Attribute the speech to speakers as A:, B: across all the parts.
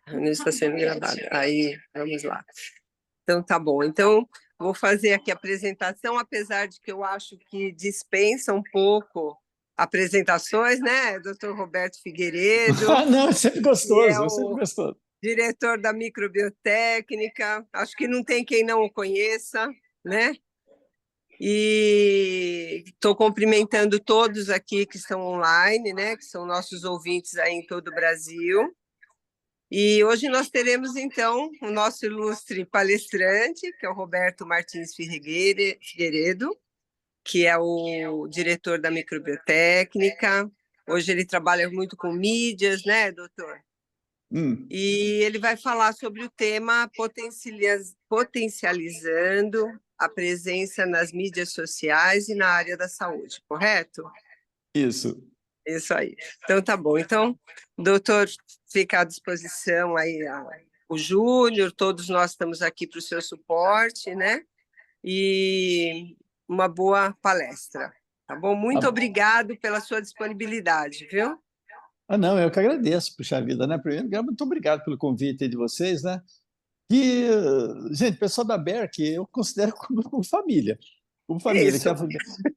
A: A reunião está sendo gravada. Aí, vamos lá. Então, tá bom. Então, vou fazer aqui a apresentação, apesar de que eu acho que dispensa um pouco apresentações, né? Doutor Roberto Figueiredo,
B: Ah, não, é sempre
A: que é
B: gostoso, é sempre
A: o
B: gostoso.
A: diretor da microbiotécnica. Acho que não tem quem não o conheça, né? E estou cumprimentando todos aqui que estão online, né? Que são nossos ouvintes aí em todo o Brasil. E hoje nós teremos, então, o nosso ilustre palestrante, que é o Roberto Martins Figueiredo, que é o diretor da microbiotécnica. Hoje ele trabalha muito com mídias, né, doutor? E ele vai falar sobre o tema potencializando a presença nas mídias sociais e na área da saúde, correto?
B: Isso.
A: Isso aí. Então, tá bom. Então, doutor, fica à disposição aí o Júnior, todos nós estamos aqui para o seu suporte, né? E uma boa palestra, tá bom? Muito
B: Ah,
A: obrigado pela sua disponibilidade, viu?
B: não, eu que agradeço, puxa vida, né? Primeiro, muito obrigado pelo convite aí de vocês, né? Que, gente, o pessoal da Berk eu considero como família. Como família,
A: Isso.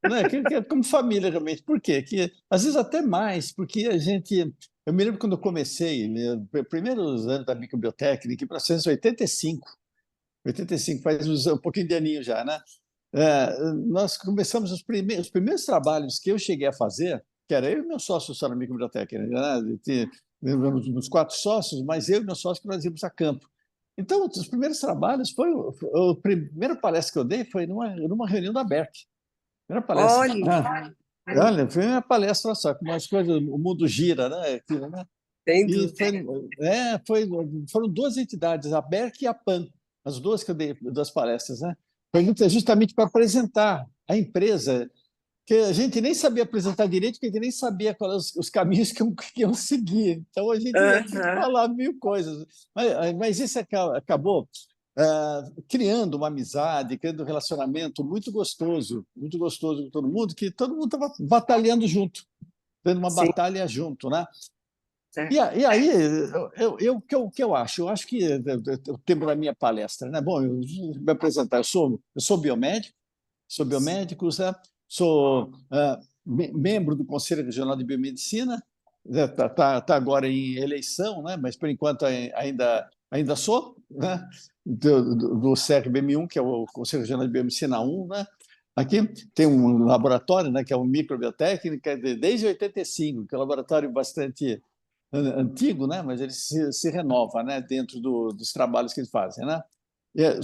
B: né, que é como família realmente. Por quê? Que, às vezes até mais, porque a gente. Eu me lembro quando eu comecei, né, primeiros anos da microbiotecnia, em 1985, 85, faz um pouquinho de aninho já, né? Nós começamos os primeiros trabalhos que eu cheguei a fazer, que era eu e meu sócio só na microbiotecnia, né? Uns 4 sócios, mas eu e meu sócio que nós íamos a campo. Então, os primeiros trabalhos a primeira palestra que eu dei foi numa reunião da BERT. Primeira palestra.
A: Olha,
B: Olha, foi uma palestra só, como as coisas, o mundo gira, né? Aquilo, né?
A: sem
B: E
A: dúvida.
B: foram 2 entidades, a BERC e a PAN, as duas que eu dei das palestras, né? Foi justamente para apresentar a empresa, que a gente nem sabia apresentar direito, porque a gente nem sabia quais os caminhos que iam seguir. Então a gente ia ter que
A: Aham.
B: falar mil coisas. Mas isso acabou criando uma amizade, criando um relacionamento muito gostoso com todo mundo, que todo mundo estava batalhando junto, tendo uma
A: Sim,
B: batalha junto, né?
A: certo.
B: E aí, o que eu acho? Eu acho que o tema da minha palestra, né? Bom, eu vou me apresentar. Eu sou biomédico, sabe? Sou membro do Conselho Regional de Biomedicina, está agora em eleição, né? Mas por enquanto ainda sou, né? Do CRBM1, que é o Conselho Regional de Biomedicina 1, né? Aqui tem um laboratório, né, que é o microbiotécnica desde 85, que é um laboratório bastante antigo, né? Mas ele se renova, né? Dentro dos trabalhos que eles fazem, né? É,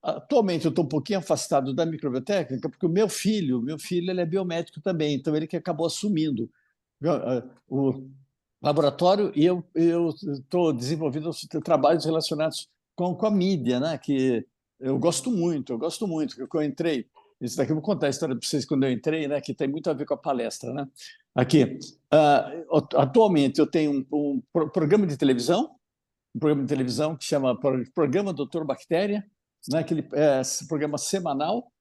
B: atualmente eu estou um pouquinho afastado da microbiotécnica porque o meu filho ele é biomédico também, então ele que acabou assumindo o laboratório e eu estou desenvolvendo trabalhos relacionados com a mídia, né? Que eu gosto muito, que eu entrei. Isso daqui eu vou contar a história para vocês quando eu entrei, né? Que tem muito a ver com a palestra, né? Aqui, atualmente eu tenho um programa de televisão, que chama Programa Doutor Bactéria, né? Esse programa semanal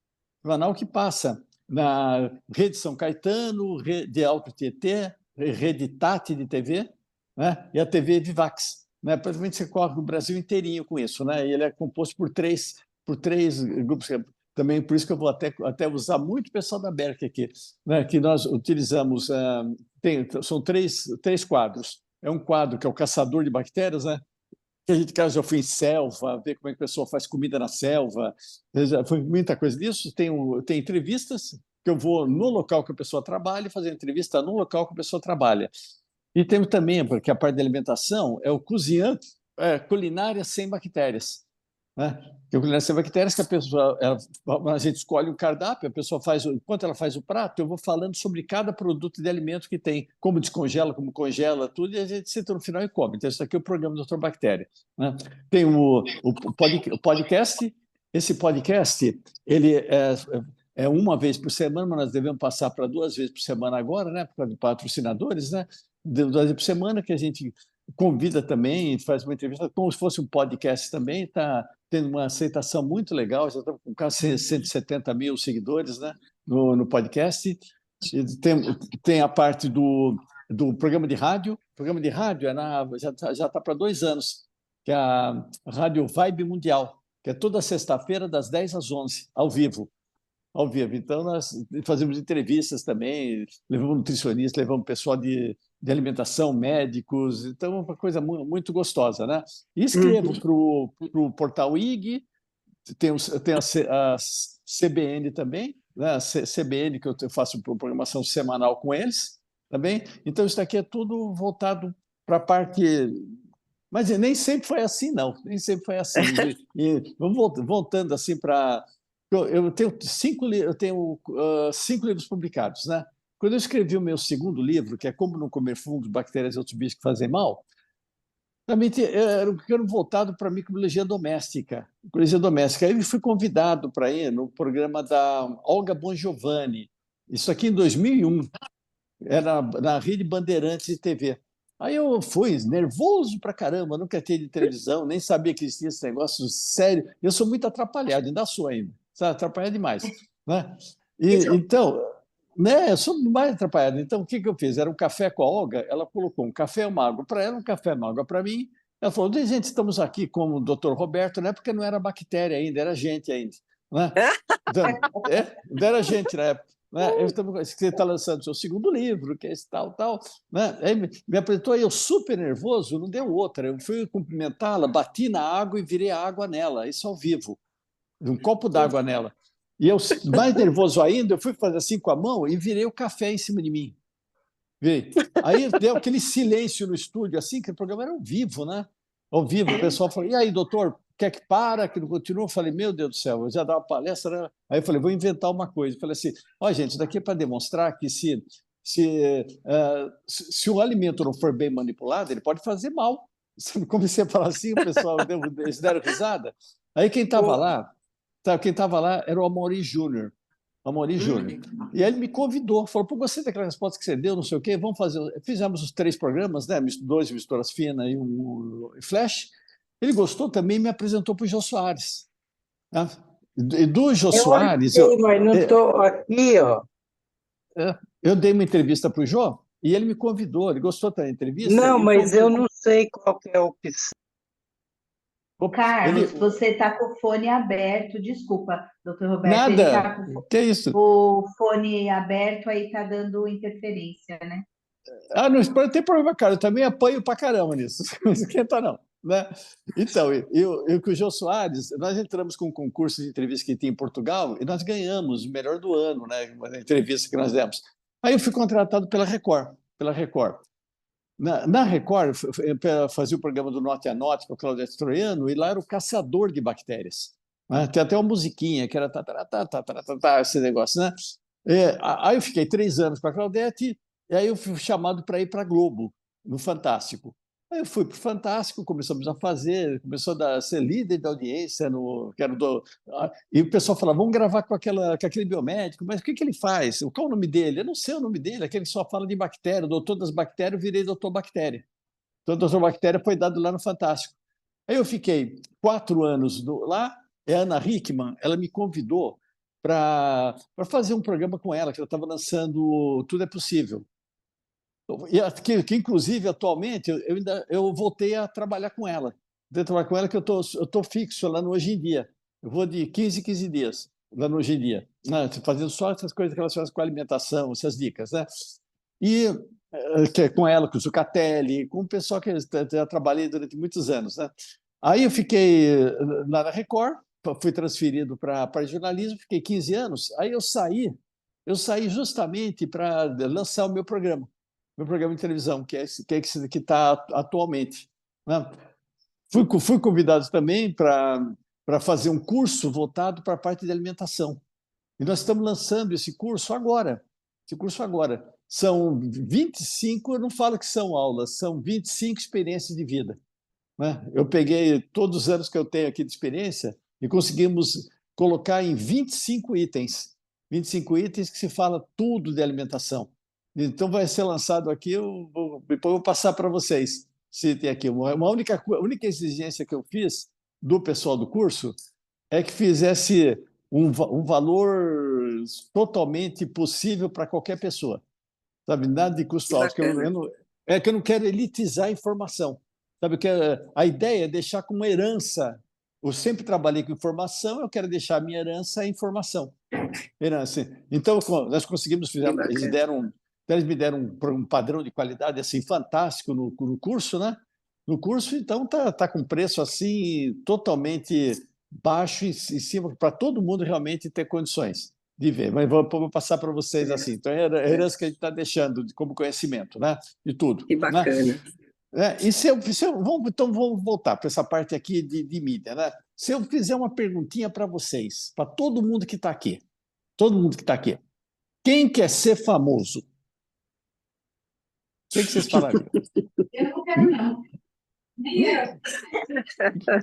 B: que passa na Rede São Caetano, Rede Alto Tietê, Rede Tati de TV, né? E a TV Vivax. Né? Praticamente você corre o Brasil inteirinho com isso. Né? E ele é composto por três grupos. Também por isso que eu vou até usar muito o pessoal da Berk aqui, né? Que nós utilizamos. São três quadros. É um quadro que é o caçador de bactérias, né? Que a gente, cara, já fui em selva, ver como é que a pessoa faz comida na selva, já foi muita coisa disso. Tem entrevistas, que eu vou no local que a pessoa trabalha e fazer entrevista no local que a pessoa trabalha. E temos também, porque a parte da alimentação é o cozinhando, culinária sem bactérias. Né? Que a culinária sem bactérias, que a gente escolhe um cardápio, a pessoa faz, enquanto ela faz o prato, eu vou falando sobre cada produto de alimento que tem, como descongela, como congela, tudo, e a gente senta no final e come. Então, isso aqui é o programa do Dr. Bactéria. Né? Tem o podcast, esse podcast, ele é uma vez por semana, mas nós devemos passar para 2 vezes por semana agora, né? Por causa de patrocinadores, né? 2 vezes por semana que a gente convida também, faz uma entrevista como se fosse um podcast também, está tendo uma aceitação muito legal, já estamos com quase 170 mil seguidores, né, no podcast. Tem a parte do programa de rádio. O programa de rádio já está para 2 anos, que é a Rádio Vibe Mundial, que é toda sexta-feira, das 10 às 11, ao vivo. Ao vivo. Então, nós fazemos entrevistas também, levamos nutricionistas, levamos pessoal de alimentação, médicos, então é uma coisa muito gostosa, né? E escrevo para o portal IG, tem a CBN também, né? A CBN, que eu faço programação semanal com eles também. Então, isso daqui é tudo voltado para a parte. Mas nem sempre foi assim, não. Nem sempre foi assim. Vamos voltando assim para. Eu tenho 5 livros publicados, né? Quando eu escrevi o meu segundo livro, que é Como Não Comer Fungos, Bactérias e Outros Bichos que Fazem Mal, também era um pequeno voltado para a microbiologia doméstica. Aí eu fui convidado para ir no programa da Olga Bongiovanni. Isso aqui em 2001, era na Rede Bandeirantes de TV. Aí eu fui nervoso pra caramba, nunca tinha de televisão, nem sabia que existia esse negócio sério. Eu sou muito atrapalhado, ainda sou ainda, sabe? Atrapalhado demais, né? Então, né? Eu sou mais atrapalhado. Então, o que eu fiz? Era um café com a Olga, ela colocou um café e uma água para ela, um café e uma água para mim. Ela falou: gente, estamos aqui com o doutor Roberto, não é porque não era bactéria ainda, era gente ainda, né? Então, não era gente na época. Né? Você está lançando o seu segundo livro, que é esse tal, tal. Né? Aí me apresentou, aí eu super nervoso, não deu outra. Eu fui cumprimentá-la, bati na água e virei a água nela, isso ao vivo, um copo d'água nela. E eu, mais nervoso ainda, eu fui fazer assim com a mão e virei o café em cima de mim. Aí deu aquele silêncio no estúdio, assim, que o programa era ao vivo, né? Ao vivo, o pessoal falou: e aí, doutor, quer que para, que não continua? Eu falei: meu Deus do céu, eu já dava palestra, né? Aí eu falei: vou inventar uma coisa. Eu falei assim: ó, gente, isso daqui é para demonstrar que se o alimento não for bem manipulado, ele pode fazer mal. Comecei a falar assim, o pessoal eles deram risada. Aí quem estava lá era o Amaury Júnior. Amaury Júnior. E aí ele me convidou, falou: pô, gostei daquela resposta que você deu, não sei o quê, vamos fazer. Fizemos os 3 programas, né? 2 misturas finas e um flash. Ele gostou também e me apresentou para o Jô Soares. Né? E do Jô
C: Eu
B: Soares,
C: achei, mas não estou aqui, ó.
B: eu dei uma entrevista para o Jô e ele me convidou, ele gostou da entrevista
C: Não,
B: e
C: mas eu
B: convidou.
C: não sei qual que é a opção.
B: Ele,
D: Carlos, você está com o fone aberto, desculpa, doutor Roberto, ele
B: nada,
D: está com
B: que é isso?
D: o fone aberto, aí está dando interferência, né?
B: Ah, não tem problema, cara. Eu também apanho pra caramba nisso. Não esquenta, não. Né? Então, eu com o Jô Soares, nós entramos com um concurso de entrevista que tinha em Portugal e nós ganhamos o melhor do ano, né? Uma entrevista que nós demos. Aí eu fui contratado pela Record. Pela Record. Na Record, fazia o programa do Note a Note com o Claudete Troiano e lá era o caçador de bactérias. Né? Tem até uma musiquinha que era esse negócio, né? Aí eu fiquei 3 anos com a Claudete e aí eu fui chamado para ir para a Globo, no Fantástico. Aí eu fui para o Fantástico, começamos a fazer, começou a ser líder da audiência, e o pessoal falava: vamos gravar com aquele biomédico, mas o que ele faz? Qual o nome dele? Eu não sei o nome dele, aquele que só fala de bactéria, o doutor das bactérias, eu virei doutor bactéria. Então, o doutor bactéria foi dado lá no Fantástico. Aí eu fiquei 4 anos lá, a Ana Hickman, ela me convidou para fazer um programa com ela, que ela estava lançando Tudo é Possível. Que inclusive, atualmente, eu voltei a trabalhar com ela. Voltei a trabalhar com ela, que eu tô fixo lá no Hoje em Dia. Eu vou de 15 em 15 dias lá no Hoje em Dia, né? Fazendo só essas coisas relacionadas com a alimentação, essas dicas, né? E que é com ela, com o Zucatelli, com o pessoal que eu já trabalhei durante muitos anos, né? Aí eu fiquei lá na Record, fui transferido para jornalismo, fiquei 15 anos. Aí eu saí justamente para lançar o meu programa de televisão, que é esse que está atualmente. Né? Fui convidado também para fazer um curso voltado para a parte de alimentação. E nós estamos lançando esse curso agora. São 25, eu não falo que são aulas, são 25 experiências de vida. Né? Eu peguei todos os anos que eu tenho aqui de experiência e conseguimos colocar em 25 itens. 25 itens que se fala tudo de alimentação. Então vai ser lançado aqui, depois eu vou passar para vocês. Se tem aqui uma única exigência que eu fiz do pessoal do curso é que fizesse um valor totalmente possível para qualquer pessoa. sabe? Nada de custo alto. É que eu não quero elitizar a informação. Sabe que a ideia é deixar como herança. Eu sempre trabalhei com informação, eu quero deixar a minha herança a informação. Herança. Então, nós conseguimos, eles me deram um padrão de qualidade assim fantástico no curso, né? No curso, então, tá com preço assim totalmente baixo em cima para todo mundo realmente ter condições de ver. Mas vou passar para vocês assim. Então, é a herança que a gente está deixando como conhecimento, né? De tudo.
A: Que bacana.
B: Né? Então, vamos voltar para essa parte aqui de mídia, né? Se eu fizer uma perguntinha para vocês, para todo mundo que está aqui, quem quer ser famoso? O que vocês falariam?
D: Eu não quero, não. Nem eu.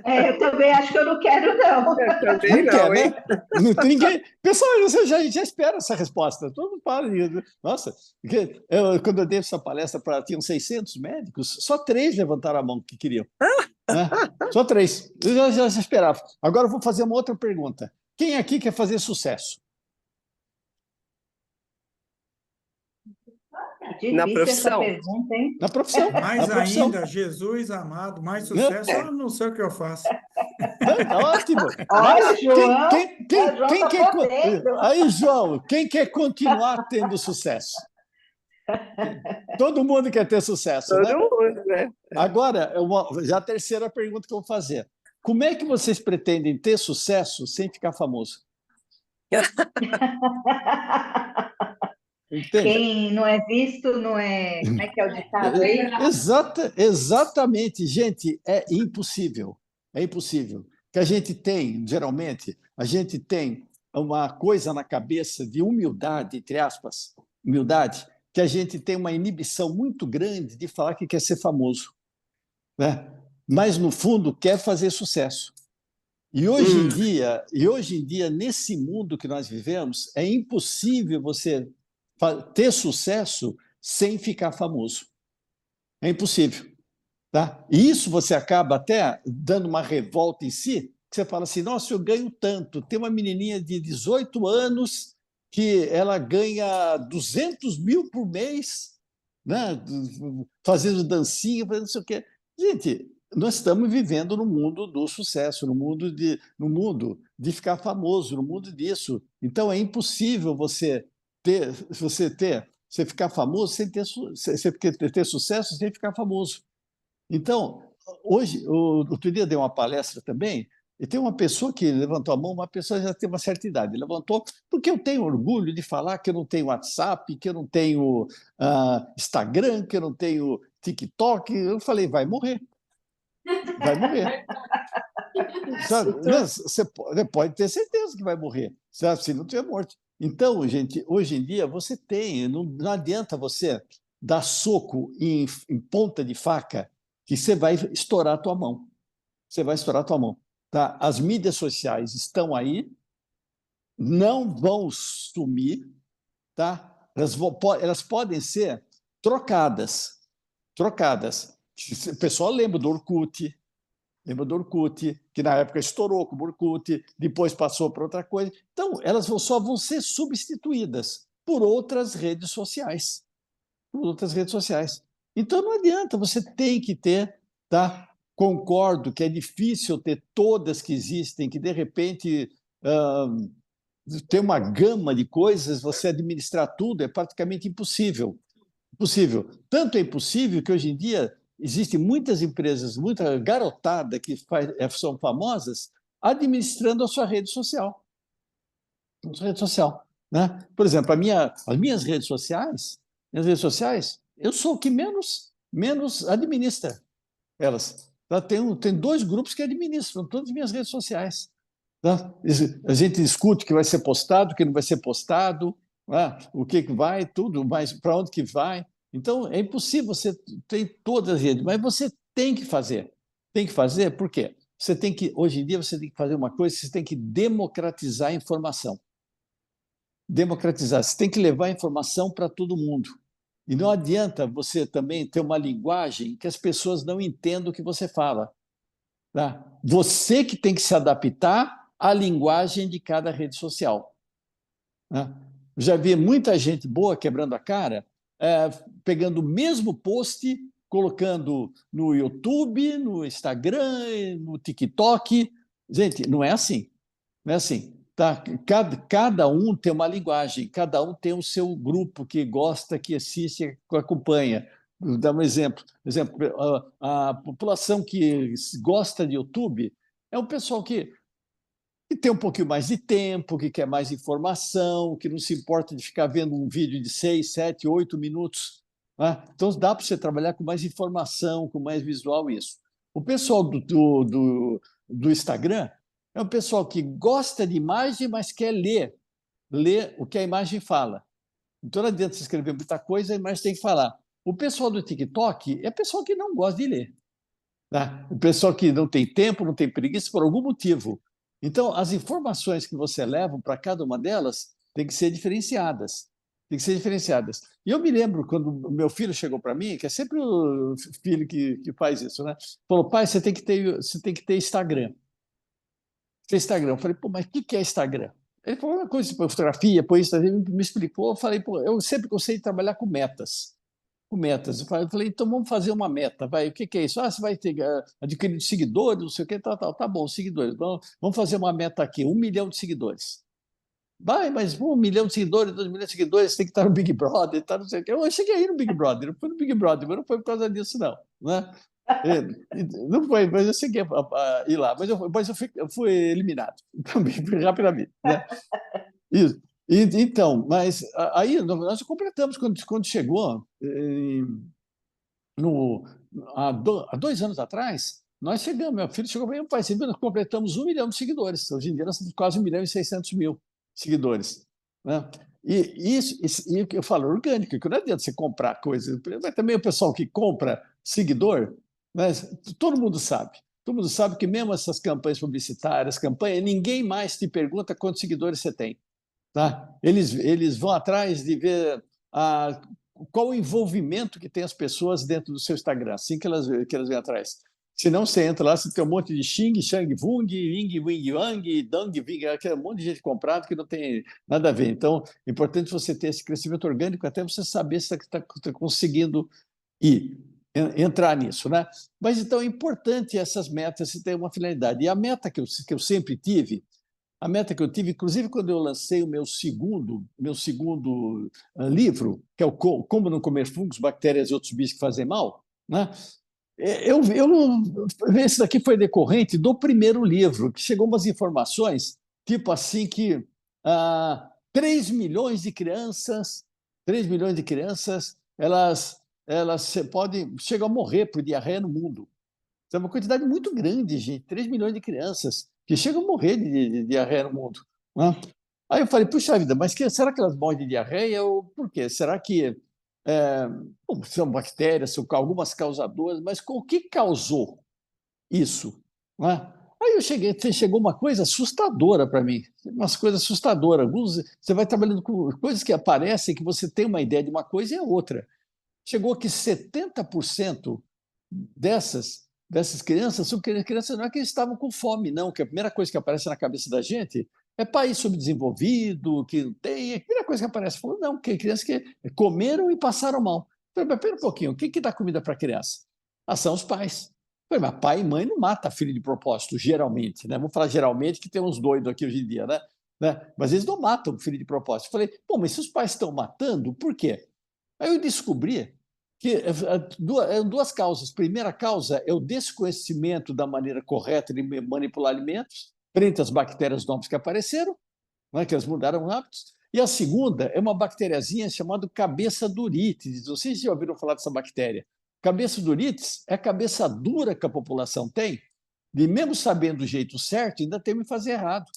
D: Eu também acho que eu não quero, não.
A: Eu também
B: Não
A: não,
B: quer,
A: hein?
B: né? Não tem ninguém. Pessoal, você já espera essa resposta. Todo mundo fala. Nossa, quando eu dei essa palestra para. Tinham 600 médicos, só 3 levantaram a mão que queriam. Né? Só 3. Eu já esperava. Agora eu vou fazer uma outra pergunta. Quem aqui quer fazer sucesso?
A: Na
D: Difícil
A: profissão.
D: essa pergunta, hein?
B: Na profissão.
E: Mais
B: na profissão.
E: ainda, Jesus amado, mais sucesso, eu não sei o que eu faço.
B: Tá ótimo.
D: Olha, João,
B: Quem
D: tá
B: quer,
D: podendo.
B: aí, João, quem quer continuar tendo sucesso? Todo mundo quer ter sucesso,
A: Todo
B: né?
A: mundo, né?
B: Agora, já a terceira pergunta que eu vou fazer. Como é que vocês pretendem ter sucesso sem ficar famoso? Entende?
D: Quem não é visto não é. Como é que é o ditado aí?
B: Exatamente, gente, é impossível. É impossível. Que a gente tem, geralmente, a gente tem uma coisa na cabeça de humildade, entre aspas, humildade, que a gente tem uma inibição muito grande de falar que quer ser famoso, né? Mas, no fundo, quer fazer sucesso. E hoje em dia, nesse mundo que nós vivemos, é impossível você ter sucesso sem ficar famoso. É impossível. Tá? E isso você acaba até dando uma revolta em si, que você fala assim, nossa, eu ganho tanto. Tem uma menininha de 18 anos que ela ganha 200 mil por mês, né? Fazendo dancinha, fazendo não sei o quê. Gente, nós estamos vivendo no mundo do sucesso, no mundo de ficar famoso, no mundo disso. Então, é impossível você ficar famoso sem ter sucesso sem ficar famoso. Então, hoje, outro dia eu dei uma palestra também, e tem uma pessoa que levantou a mão, uma pessoa já tem uma certa idade, levantou, porque eu tenho orgulho de falar que eu não tenho WhatsApp, que eu não tenho Instagram, que eu não tenho TikTok. Eu falei, vai morrer. Vai morrer. Sabe? Você pode ter certeza que vai morrer, sabe? Se não tiver morte. Então, gente, hoje em dia você tem, não adianta você dar soco em ponta de faca que você vai estourar a tua mão. Você vai estourar a tua mão. Tá? As mídias sociais estão aí, não vão sumir, tá? Elas podem ser trocadas. O pessoal lembra do Orkut, que na época estourou como Orkut, depois passou para outra coisa. Então, elas só vão ser substituídas por outras redes sociais. Então, não adianta, você tem que ter, tá? Concordo que é difícil ter todas que existem, que de repente tem uma gama de coisas, você administrar tudo é praticamente impossível. Tanto é impossível que hoje em dia existem muitas empresas, muita garotada que são famosas administrando a sua rede social. Né? Por exemplo, as minhas redes sociais, eu sou o que menos administra elas. Tá? Tem 2 grupos que administram todas as minhas redes sociais. Tá? A gente discute o que vai ser postado, o que não vai ser postado, né? O que vai, tudo, mas para onde que vai. Então, é impossível você ter todas as redes, mas você tem que fazer. Tem que fazer, por quê? Hoje em dia, você tem que fazer uma coisa, você tem que democratizar a informação. Você tem que levar a informação para todo mundo. E não adianta você também ter uma linguagem que as pessoas não entendam o que você fala. Tá? Você que tem que se adaptar à linguagem de cada rede social. Né? Já vi muita gente boa quebrando a cara pegando o mesmo post, colocando no YouTube, no Instagram, no TikTok. Gente, não é assim. Não é assim. Tá? Cada um tem uma linguagem, cada um tem o seu grupo que gosta, que assiste, que acompanha. Vou dar um exemplo. A população que gosta de YouTube é um pessoal que tem um pouquinho mais de tempo, que quer mais informação, que não se importa de ficar vendo um vídeo de 6, 7, 8 minutos. Né? Então, dá para você trabalhar com mais informação, com mais visual, isso. O pessoal do Instagram é um pessoal que gosta de imagem, mas quer ler o que a imagem fala. Então, não adianta você escrever muita coisa, a imagem tem que falar. O pessoal do TikTok é pessoal que não gosta de ler. Tá? O pessoal que não tem tempo, não tem preguiça, por algum motivo. Então, as informações que você leva para cada uma delas têm que ser diferenciadas. Tem que ser diferenciadas. E eu me lembro quando o meu filho chegou para mim, que é sempre o filho que faz isso, né? Falou, pai, você tem que ter Instagram. Ter Instagram. Eu falei, pô, mas o que é Instagram? Ele falou uma coisa, fotografia, pô, isso, ele me explicou. Eu falei, pô, eu sempre gostei de trabalhar com metas. Com metas. Eu falei, então vamos fazer uma meta. Vai, o que é isso? Você vai ter adquirir seguidores, não sei o que, tal. Tá bom, seguidores. Vamos fazer uma meta aqui, 1 milhão de seguidores. Vai, mas 1 milhão de seguidores, 2 milhões de seguidores, tem que estar no Big Brother, tá, não sei o que. Eu cheguei aí no Big Brother, não fui no Big Brother, mas não foi por causa disso, não. Né? Não foi, mas eu cheguei a ir lá, mas eu fui eliminado também, rapidamente. Né? Isso. Então, mas aí nós completamos, quando chegou, há 2 anos atrás, nós chegamos, meu filho chegou para mim, pai, nós completamos 1 milhão de seguidores. Hoje em dia nós temos quase 1 milhão e 600 mil seguidores. Né? E eu falo orgânico, que não adianta você comprar coisa. Mas também o pessoal que compra seguidor, né, todo mundo sabe. Todo mundo sabe que mesmo essas campanhas publicitárias, ninguém mais te pergunta quantos seguidores você tem. Tá? Eles vão atrás de ver qual o envolvimento que tem as pessoas dentro do seu Instagram, assim que elas vêm atrás. Se não, você entra lá, você tem um monte de xing, shang, vung, ying, wing, yang, dang, ving, aquele monte de gente comprado que não tem nada a ver. Então, é importante você ter esse crescimento orgânico até você saber se está conseguindo entrar nisso. Né? Mas, então, é importante essas metas, se tem uma finalidade. E a meta que eu sempre tive, inclusive quando eu lancei o meu segundo livro, que é o Como Não Comer Fungos, Bactérias e Outros Bichos que Fazem Mal, né? Esse daqui foi decorrente do primeiro livro, que chegou umas informações, tipo assim que 3 milhões de crianças, elas chegam a morrer por diarreia no mundo. É uma quantidade muito grande, gente, 3 milhões de crianças que chegam a morrer de diarreia no mundo. Né? Aí eu falei, puxa vida, mas será que elas morrem de diarreia ou por quê? Será que são bactérias, são algumas causadoras, mas o que causou isso? Né? Aí chegou uma coisa assustadora para mim, umas coisas assustadoras. Você vai trabalhando com coisas que aparecem, que você tem uma ideia de uma coisa e é outra. Chegou que 70% dessas crianças são crianças não é que estavam com fome, não, que a primeira coisa que aparece na cabeça da gente é país subdesenvolvido, que não tem, a primeira coisa que aparece, falou, não, que crianças que comeram e passaram mal. Falei, mas pera um pouquinho, o que dá comida para a criança? São os pais. Falei, mas pai e mãe não matam filho de propósito, geralmente, né? Vamos falar geralmente, que tem uns doidos aqui hoje em dia, né? Mas eles não matam filho de propósito. Falei, pô, mas se os pais estão matando, por quê? Aí eu descobri que 2 causas. Primeira causa é o desconhecimento da maneira correta de manipular alimentos frente às bactérias novas que apareceram, né, que elas mudaram hábitos. E a segunda é uma bactériazinha chamada cabeça durites. Não sei se já ouviram falar dessa bactéria. Cabeça durites é a cabeça dura que a população tem, de mesmo sabendo do jeito certo, ainda tem que fazer errado.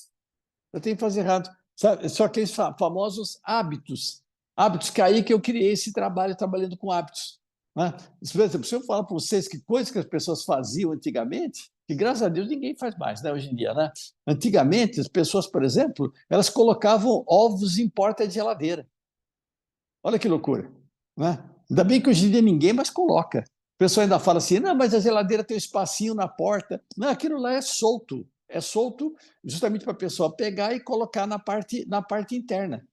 B: Sabe? Só aqueles famosos hábitos. Hábitos que aí que eu criei esse trabalho trabalhando com hábitos. Né? Por exemplo, se eu falar para vocês que coisas que as pessoas faziam antigamente, que graças a Deus ninguém faz mais, né, hoje em dia. Né? Antigamente, as pessoas, por exemplo, elas colocavam ovos em porta de geladeira. Olha que loucura. Né? Ainda bem que hoje em dia ninguém mais coloca. O pessoal ainda fala assim, não, mas a geladeira tem um espacinho na porta. Não, aquilo lá é solto. É solto justamente para a pessoa pegar e colocar na parte interna.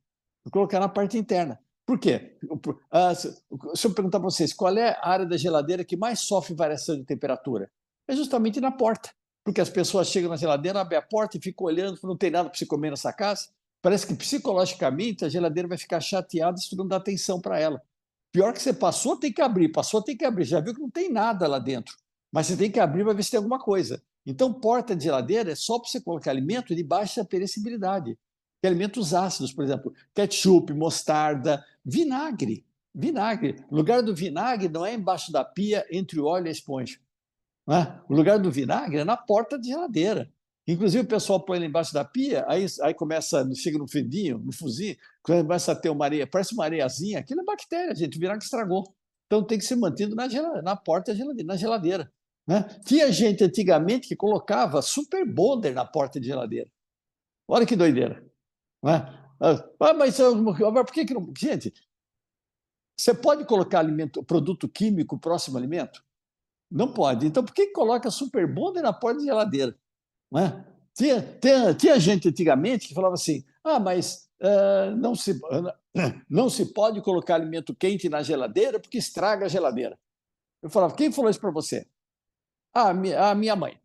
B: Colocar na parte interna. Por quê? Se eu perguntar para vocês, qual é a área da geladeira que mais sofre variação de temperatura? É justamente na porta, porque as pessoas chegam na geladeira, abrem a porta e ficam olhando, não tem nada para se comer nessa casa. Parece que psicologicamente a geladeira vai ficar chateada se tu não dá atenção para ela. Pior que você passou, tem que abrir, passou, tem que abrir. Já viu que não tem nada lá dentro, mas você tem que abrir para ver se tem alguma coisa. Então, porta de geladeira é só para você colocar alimento de baixa perecibilidade. Alimentos ácidos, por exemplo, ketchup, mostarda, vinagre. Vinagre. O lugar do vinagre não é embaixo da pia, entre o óleo e a esponja. Não é? O lugar do vinagre é na porta de geladeira. Inclusive, o pessoal põe lá embaixo da pia, aí começa, chega no fedinho, no fuzinho, começa a ter uma areia, parece uma areiazinha, aquilo é bactéria, gente, o vinagre estragou. Então tem que ser mantido na porta da geladeira, na geladeira. Né? Tinha gente antigamente que colocava super bonder na porta de geladeira. Olha que doideira. Mas por que não. Gente, você pode colocar produto químico próximo ao alimento? Não pode. Então, por que coloca super bonder na porta de geladeira? Tinha gente antigamente que falava assim: mas não se pode colocar alimento quente na geladeira porque estraga a geladeira. Eu falava: quem falou isso para você? A minha mãe.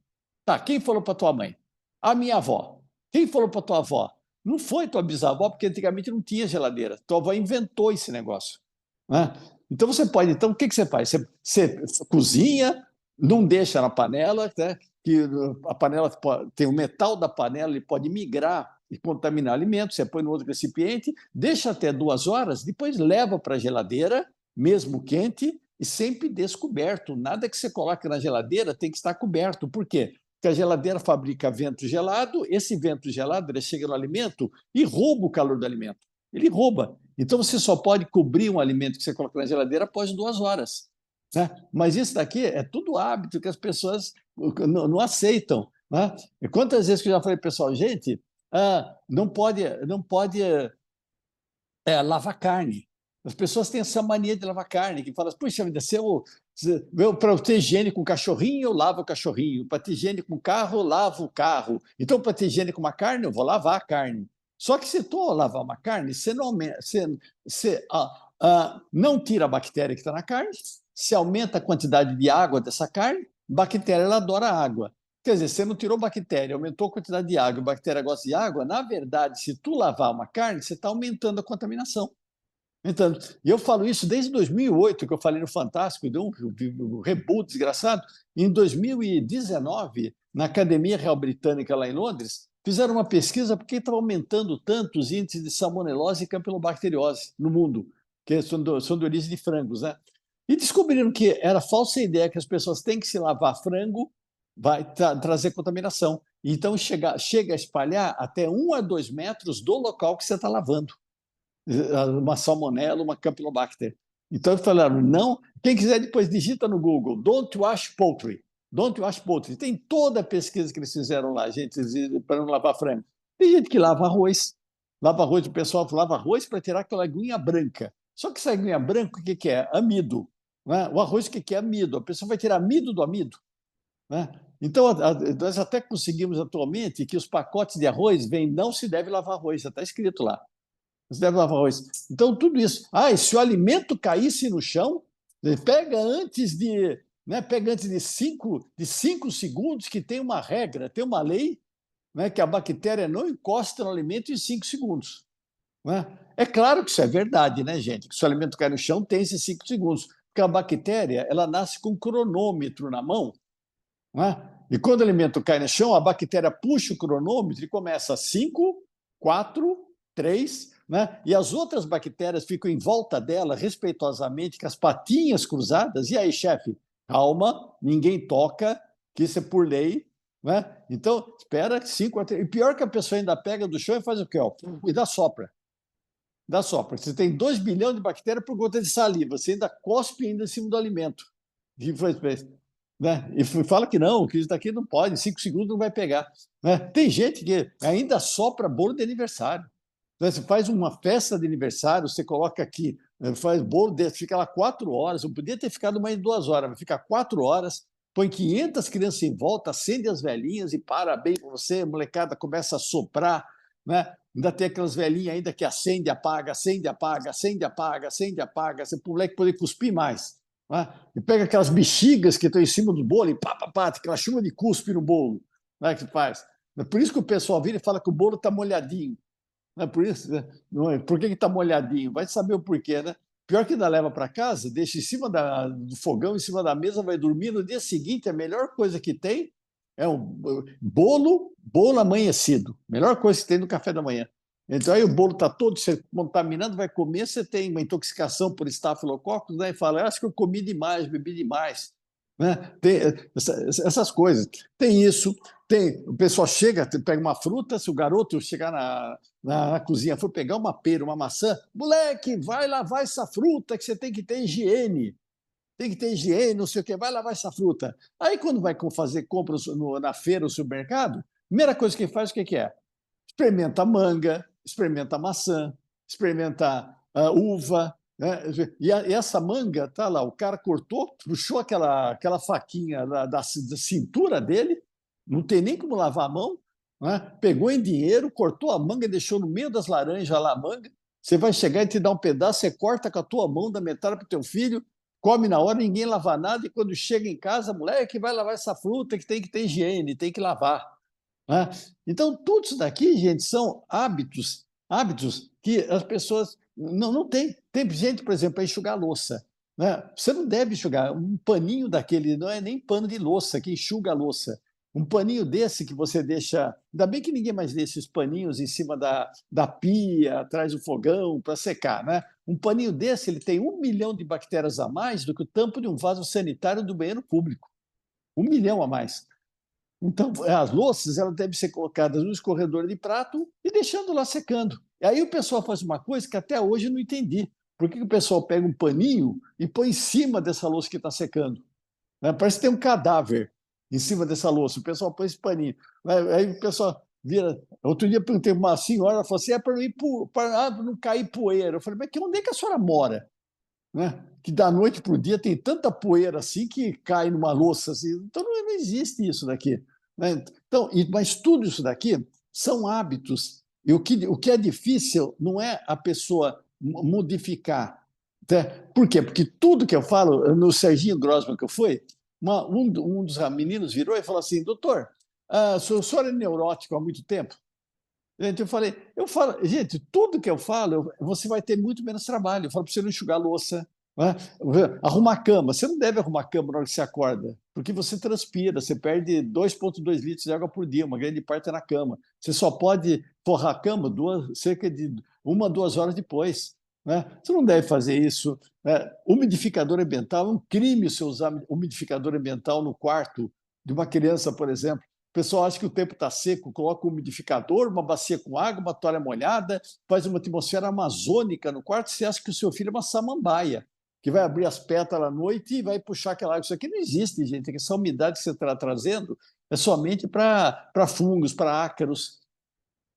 B: Tá, quem falou para tua mãe? A minha avó. Quem falou para tua avó? Não foi tua bisavó, porque antigamente não tinha geladeira. Tua avó inventou esse negócio. Né? Então você pode. Então, o que você faz? Você cozinha, não deixa na panela, né? Que a panela tem o metal da panela, ele pode migrar e contaminar alimentos. Você põe no outro recipiente, deixa até 2 horas, depois leva para a geladeira, mesmo quente, e sempre descoberto. Nada que você coloque na geladeira tem que estar coberto. Por quê? Porque a geladeira fabrica vento gelado, esse vento gelado ele chega no alimento e rouba o calor do alimento. Ele rouba. Então, você só pode cobrir um alimento que você coloca na geladeira após 2 horas. Né? Mas isso daqui é tudo hábito que as pessoas não aceitam. Né? E quantas vezes que eu já falei, pessoal, gente, não pode lavar carne. As pessoas têm essa mania de lavar carne, que falam, puxa vida, para eu ter higiene com o cachorrinho, eu lavo o cachorrinho. Para ter higiene com o carro, eu lavo o carro. Então, para ter higiene com uma carne, eu vou lavar a carne. Só que se tu lavar uma carne, você não tira a bactéria que está na carne, você aumenta a quantidade de água dessa carne, bactéria ela adora água. Quer dizer, você não tirou bactéria, aumentou a quantidade de água, a bactéria gosta de água, na verdade, se tu lavar uma carne, você está aumentando a contaminação. Então, e eu falo isso desde 2008, que eu falei no Fantástico, deu um reboot desgraçado. Em 2019, na Academia Real Britânica, lá em Londres, fizeram uma pesquisa porque estava aumentando tanto os índices de salmonelose e campylobacteriose no mundo, que são de origem de frangos, né? E descobriram que era falsa a ideia que as pessoas têm que se lavar frango, vai trazer contaminação. Então, chega a espalhar até 1 a 2 metros do local que você está lavando. Uma salmonela, uma campylobacter. Então falaram, não, quem quiser depois digita no Google, don't wash poultry, don't wash poultry. Tem toda a pesquisa que eles fizeram lá, gente, para não lavar frango. Tem gente que lava arroz, o pessoal lava arroz para tirar aquela aguinha branca. Só que essa aguinha branca, o que é? Amido. Né? O arroz, o que é amido? A pessoa vai tirar amido do amido. Né? Então, nós até conseguimos atualmente que os pacotes de arroz vêm, não se deve lavar arroz, já está escrito lá. Você deve lavar arroz. Então, tudo isso. E se o alimento caísse no chão, pega antes de 5 segundos, que tem uma regra, tem uma lei, né, que a bactéria não encosta no alimento em 5 segundos. Né? É claro que isso é verdade, né, gente? Que se o alimento cai no chão, tem esses 5 segundos. Porque a bactéria ela nasce com um cronômetro na mão. Né? E quando o alimento cai no chão, a bactéria puxa o cronômetro e começa 5, 4, 3... Né? E as outras bactérias ficam em volta dela, respeitosamente, com as patinhas cruzadas. E aí, chefe? Calma, ninguém toca, que isso é por lei. Né? Então, espera 5 a 3. E pior que a pessoa ainda pega do chão e faz o quê? E dá sopra. Dá sopra. Você tem 2 bilhões de bactérias por gota de saliva. Você ainda cospe ainda em cima do alimento. Né? E fala que não, que isso daqui não pode, 5 segundos não vai pegar. Né? Tem gente que ainda sopra bolo de aniversário. Você faz uma festa de aniversário, você coloca aqui, faz bolo, fica lá 4 horas, não podia ter ficado mais de 2 horas, mas fica 4 horas, põe 500 crianças em volta, acende as velhinhas e parabéns para você, a molecada começa a soprar, né? Ainda tem aquelas velhinhas ainda que acende, apaga, acende, apaga, acende, apaga, acende, apaga, para o moleque poder cuspir mais. Né? E pega aquelas bexigas que estão em cima do bolo e pá, pá, pá, aquela chuva de cuspe no bolo. Né, que faz. É por isso que o pessoal vira e fala que o bolo está molhadinho. Não é por isso? Né? Não é? Por que está molhadinho? Vai saber o porquê, né? Pior que ainda leva para casa, deixa em cima do fogão, em cima da mesa, vai dormir. No dia seguinte, a melhor coisa que tem é um bolo amanhecido. Melhor coisa que tem no café da manhã. Então, aí o bolo está todo se contaminando, vai comer, você tem uma intoxicação por estafilococcus, né? E fala, acho que eu comi demais, bebi demais. Né? Tem essas coisas. Tem isso, o pessoal chega, pega uma fruta, se o garoto chegar na cozinha, for pegar uma pera, uma maçã, moleque, vai lavar essa fruta que você tem que ter higiene. Tem que ter higiene, não sei o quê, vai lavar essa fruta. Aí, quando vai fazer compras na feira ou no supermercado, primeira coisa que faz, o que é? Experimenta manga, experimenta maçã, experimenta uva. Né? E essa manga, tá lá, o cara cortou, puxou aquela faquinha da cintura dele, não tem nem como lavar a mão, né? Pegou em dinheiro, cortou a manga e deixou no meio das laranjas lá a manga. Você vai chegar e te dar um pedaço, você corta com a tua mão, dá metade para o teu filho, come na hora, ninguém lava nada, e quando chega em casa, moleque, vai lavar essa fruta que tem que ter higiene, tem que lavar. Né? Então, tudo isso daqui, gente, são hábitos que as pessoas não têm. Tem gente, por exemplo, para enxugar a louça. Né? Você não deve enxugar um paninho daquele, não é nem pano de louça que enxuga a louça. Um paninho desse que você deixa. Ainda bem que ninguém mais deixa esses paninhos em cima da pia, atrás do fogão, para secar. Né? Um paninho desse ele tem 1 milhão de bactérias a mais do que o tampo de um vaso sanitário do banheiro público. 1 milhão a mais. Então, as louças elas devem ser colocadas no escorredor de prato e deixando lá secando. E aí o pessoal faz uma coisa que até hoje eu não entendi. Por que o pessoal pega um paninho e põe em cima dessa louça que está secando? Né? Parece que tem um cadáver em cima dessa louça. O pessoal põe esse paninho. Aí o pessoal vira. Outro dia perguntei para uma senhora, ela falou assim: é para não cair poeira. Eu falei, mas onde é que a senhora mora? Né? Que da noite para o dia tem tanta poeira assim que cai numa louça. Assim. Então não existe isso daqui. Né? Então, mas tudo isso daqui são hábitos. E o que é difícil não é a pessoa modificar. Né? Por quê? Porque tudo que eu falo, no Serginho Grossman que eu fui, um dos meninos virou e falou assim: doutor, o senhor é neurótico há muito tempo? Eu falo, gente, tudo que eu falo, você vai ter muito menos trabalho. Eu falo para você não enxugar a louça, né? Arrumar a cama. Você não deve arrumar a cama na hora que você acorda, porque você transpira, você perde 2,2 litros de água por dia, uma grande parte é na cama. Você só pode forrar a cama cerca de 1 a 2 horas depois. Né? Você não deve fazer isso. Né? Umidificador ambiental, é um crime você usar umidificador ambiental no quarto de uma criança, por exemplo. O pessoal acha que o tempo está seco, coloca um umidificador, uma bacia com água, uma toalha molhada, faz uma atmosfera amazônica no quarto, você acha que o seu filho é uma samambaia, que vai abrir as pétalas à noite e vai puxar aquela água. Isso aqui não existe, gente. Essa umidade que você está trazendo é somente para fungos, para ácaros,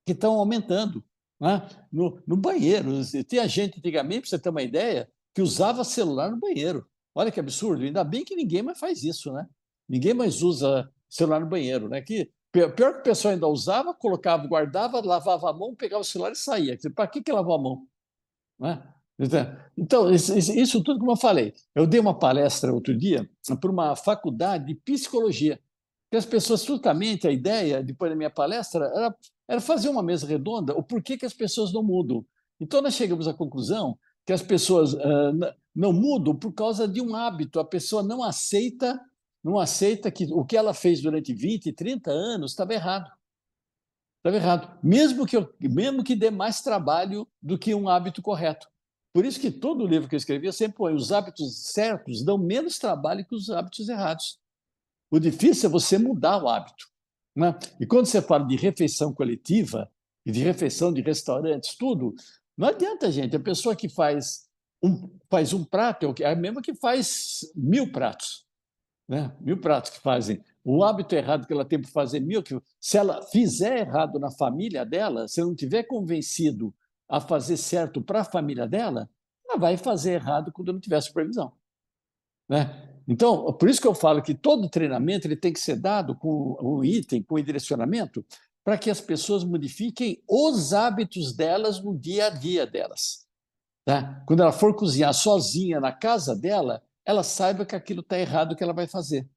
B: que estão aumentando. Né? No banheiro. Tinha gente antigamente, para você ter uma ideia, que usava celular no banheiro. Olha que absurdo. Ainda bem que ninguém mais faz isso. Né? Ninguém mais usa celular no banheiro. Né? Pior que o pessoal ainda usava, colocava, guardava, lavava a mão, pegava o celular e saía. Para que lavar a mão? Né? Então, isso tudo como eu falei. Eu dei uma palestra outro dia para uma faculdade de psicologia, que as pessoas, justamente, a ideia, depois da minha palestra, era fazer uma mesa redonda, o porquê que as pessoas não mudam. Então, nós chegamos à conclusão que as pessoas não mudam por causa de um hábito. A pessoa não aceita que o que ela fez durante 20, 30 anos estava errado. Estava errado, mesmo que dê mais trabalho do que um hábito correto. Por isso que todo livro que eu escrevi, eu sempre põe os hábitos certos dão menos trabalho que os hábitos errados. O difícil é você mudar o hábito. Né? E quando você fala de refeição coletiva e de refeição de restaurantes, tudo, não adianta, gente. A pessoa que faz um prato é a mesma que faz 1.000 pratos. Né? 1.000 pratos que fazem. O hábito errado que ela tem para fazer 1.000, se ela fizer errado na família dela, se não tiver convencido a fazer certo para a família dela, ela vai fazer errado quando não tiver supervisão. Né? Então, por isso que eu falo que todo treinamento ele tem que ser dado com um item, com um direcionamento, para que as pessoas modifiquem os hábitos delas no dia a dia delas. Tá? Quando ela for cozinhar sozinha na casa dela, ela saiba que aquilo está errado, que ela vai fazer.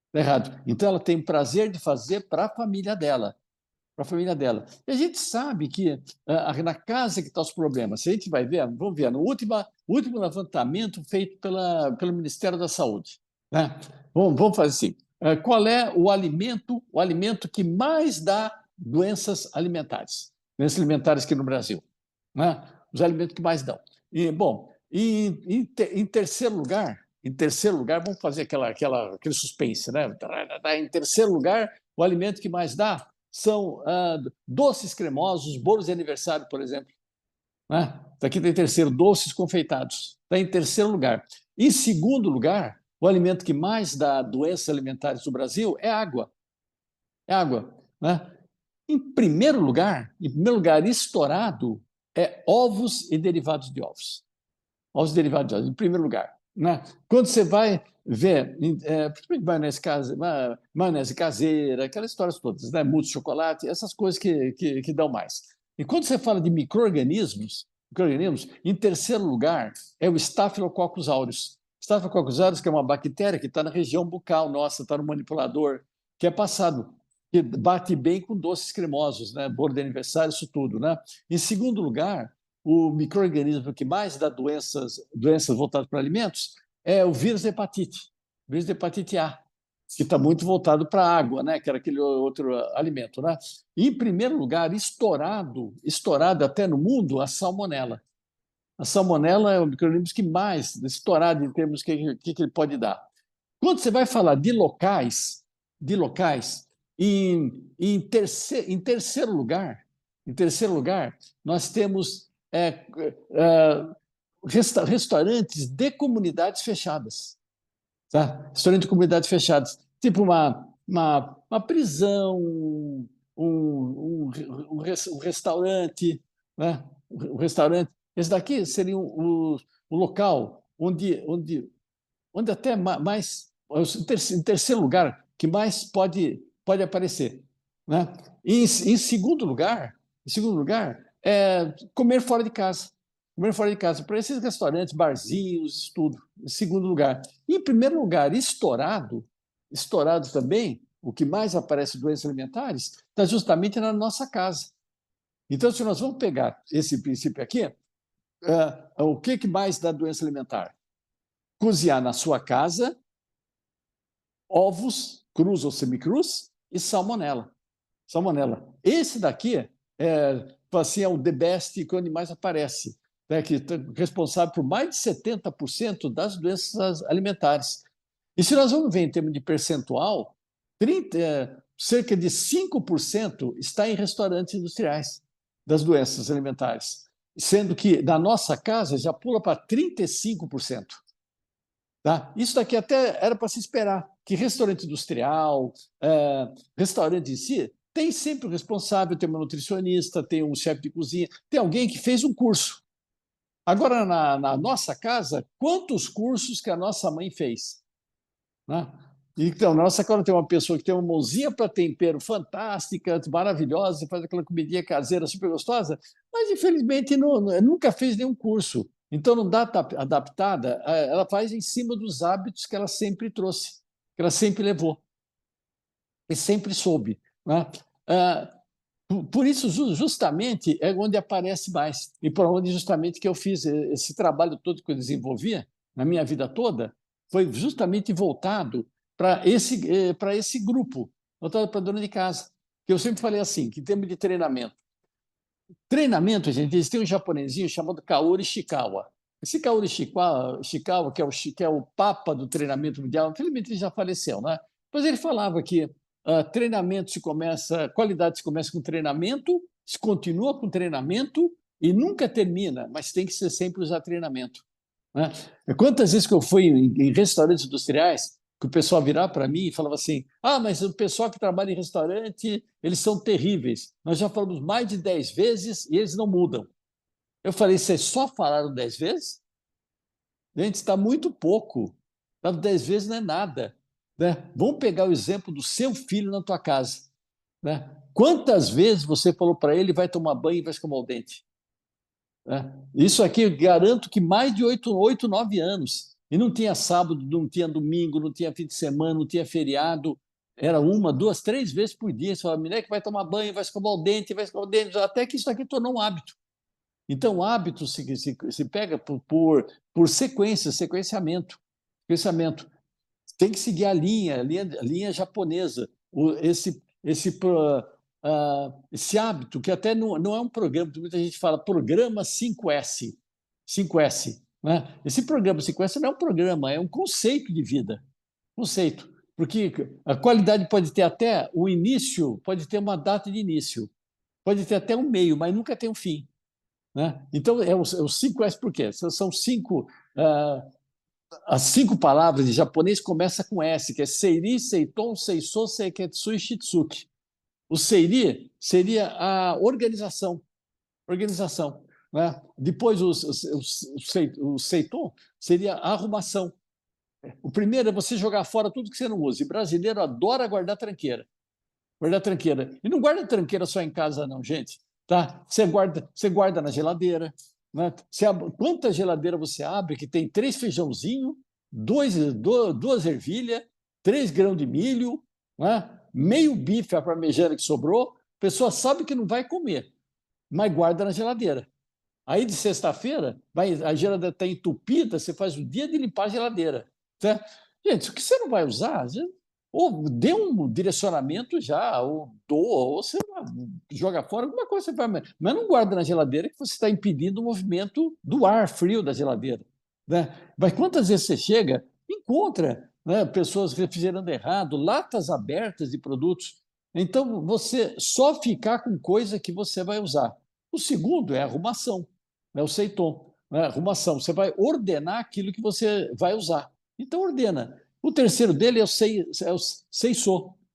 B: Está errado. Então, ela tem prazer de fazer para a família dela. Para a família dela. E a gente sabe que na casa que estão os problemas. Se a gente vai ver, vamos ver, no último levantamento feito pelo Ministério da Saúde. Né? Vamos fazer assim. Qual é o alimento que mais dá doenças alimentares? Doenças alimentares aqui no Brasil. Né? Os alimentos que mais dão. E, bom, em terceiro lugar, vamos fazer aquele suspense, né? Em terceiro lugar, o alimento que mais dá são doces cremosos, bolos de aniversário, por exemplo. Né? Aqui tem terceiro, doces confeitados. Está em terceiro lugar. Em segundo lugar, o alimento que mais dá doenças alimentares no Brasil é água. É água. Né? Em primeiro lugar, estourado, é ovos e derivados de ovos. Ovos e derivados de ovos, em primeiro lugar. Né? Quando você vai ver, principalmente maionese caseira, aquelas histórias todas, né? Mousse de chocolate, essas coisas que dão mais. E quando você fala de micro-organismos, em terceiro lugar é o Staphylococcus aureus. Staphylococcus aureus, que é uma bactéria que está na região bucal nossa, está no manipulador, que é passado, que bate bem com doces cremosos, né? Bolo de aniversário, isso tudo. Né? Em segundo lugar, o micro-organismo que mais dá doenças voltadas para alimentos é o vírus de hepatite A, que está muito voltado para a água, né? Que era aquele outro alimento. Né? E, em primeiro lugar, estourado até no mundo, a salmonela. A salmonela é o micro-organismo que mais, estourado em termos que ele pode dar. Quando você vai falar de locais, em terceiro lugar, nós temos restaurantes de comunidades fechadas. Tá? Restaurantes de comunidades fechadas. Tipo uma prisão, um restaurante. Né? Um restaurante. Esse daqui seria o local onde até mais, em terceiro lugar, que mais pode aparecer. Né? Em segundo lugar, é comer fora de casa. Comer fora de casa, para esses restaurantes, barzinhos, tudo. Em segundo lugar. Em primeiro lugar, estourado também, o que mais aparece doenças alimentares, está justamente na nossa casa. Então, se nós vamos pegar esse princípio aqui, o que mais dá doença alimentar? Cozinhar na sua casa, ovos, crus ou semicrus, e salmonela. Esse daqui assim, é o the best que onde mais aparece, né, que é responsável por mais de 70% das doenças alimentares. E se nós vamos ver em termos de percentual, cerca de 5% está em restaurantes industriais das doenças alimentares, sendo que na nossa casa já pula para 35%. Tá? Isso daqui até era para se esperar, que restaurante industrial, restaurante em si, tem sempre o responsável, tem uma nutricionista, tem um chefe de cozinha, tem alguém que fez um curso. Agora, na nossa casa, quantos cursos que a nossa mãe fez? Né? Então, na nossa casa tem uma pessoa que tem uma mãozinha para tempero fantástica, maravilhosa, faz aquela comidinha caseira super gostosa, mas, infelizmente, nunca fez nenhum curso. Então, não dá adaptada, ela faz em cima dos hábitos que ela sempre trouxe, que ela sempre levou, e sempre soube. Né? Por isso, justamente, é onde aparece mais. E por onde, justamente, que eu fiz esse trabalho todo que eu desenvolvia na minha vida toda, foi justamente voltado para esse grupo, voltado para a dona de casa. Que eu sempre falei assim, que em termos de treinamento, gente, eles têm um japonesinho chamado Kaori Ishikawa. Esse Kaori Ishikawa, que é o papa do treinamento mundial, infelizmente ele já faleceu, né? Pois ele falava que qualidade se começa com treinamento, se continua com treinamento e nunca termina, mas tem que ser sempre usar treinamento. Né? Quantas vezes que eu fui em restaurantes industriais, que o pessoal virava para mim e falava assim, mas o pessoal que trabalha em restaurante, eles são terríveis. Nós já falamos mais de 10 vezes e eles não mudam. Eu falei, vocês só falaram 10 vezes? Gente, está muito pouco. 10 vezes não é nada. Né? Vamos pegar o exemplo do seu filho na tua casa. né? Quantas vezes você falou para ele, vai tomar banho e vai escovar o dente? Né? Isso aqui eu garanto que mais de 8, 9 anos. E não tinha sábado, não tinha domingo, não tinha fim de semana, não tinha feriado. Era 1, 2, 3 vezes por dia. Você fala, mulher que vai tomar banho, vai escovar o dente, até que isso aqui tornou um hábito. Então, o hábito se pega por sequenciamento. Sequenciamento. Tem que seguir a linha japonesa. Esse hábito, que até não é um programa, muita gente fala programa 5S. 5S, né? Esse programa 5S não é um programa, é um conceito de vida. Conceito. Porque a qualidade pode ter até o início, pode ter uma data de início, pode ter até um meio, mas nunca tem um fim. Né? Então, é os 5S por quê? São 5. As 5 palavras de japonês começam com S, que é Seiri, Seiton, Seiso, Seiketsu e Shitsuki. O Seiri seria a organização. Né? Depois, o Seiton seria a arrumação. O primeiro é você jogar fora tudo que você não usa. E brasileiro adora guardar tranqueira. E não guarda tranqueira só em casa, não, gente. Tá? Você guarda na geladeira. Né? Quanta geladeira você abre que tem 3 feijãozinhos, 2 ervilhas, 3 grãos de milho, né? Meio bife à parmegiana que sobrou, a pessoa sabe que não vai comer, mas guarda na geladeira. Aí de sexta-feira, a geladeira está entupida, você faz o dia de limpar a geladeira. Tá? Gente, o que você não vai usar, ou dê um direcionamento já, ou doa, ou você joga fora, alguma coisa você vai. Mas não guarda na geladeira que você está impedindo o movimento do ar frio da geladeira. Né? Mas quantas vezes você chega, encontra, né, pessoas refrigerando errado, latas abertas de produtos. Então, você só ficar com coisa que você vai usar. O segundo é a arrumação, né, o Seiton. Né, arrumação, você vai ordenar aquilo que você vai usar. Então, ordena. O terceiro dele é o Seiso.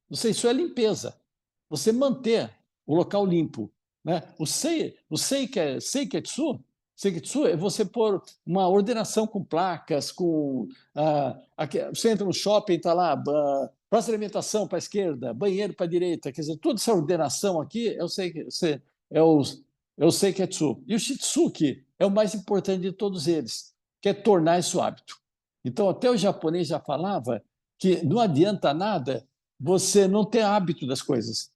B: O Seiso é a limpeza. Você manter o local limpo. Né? O Seiketsu é você pôr uma ordenação com placas, você entra no shopping, está lá, praça de alimentação para a esquerda, banheiro para a direita, quer dizer, toda essa ordenação aqui é o Seiketsu. E o Shitsuki é o mais importante de todos eles, que é tornar isso hábito. Então, até o japonês já falava que não adianta nada você não ter hábito das coisas.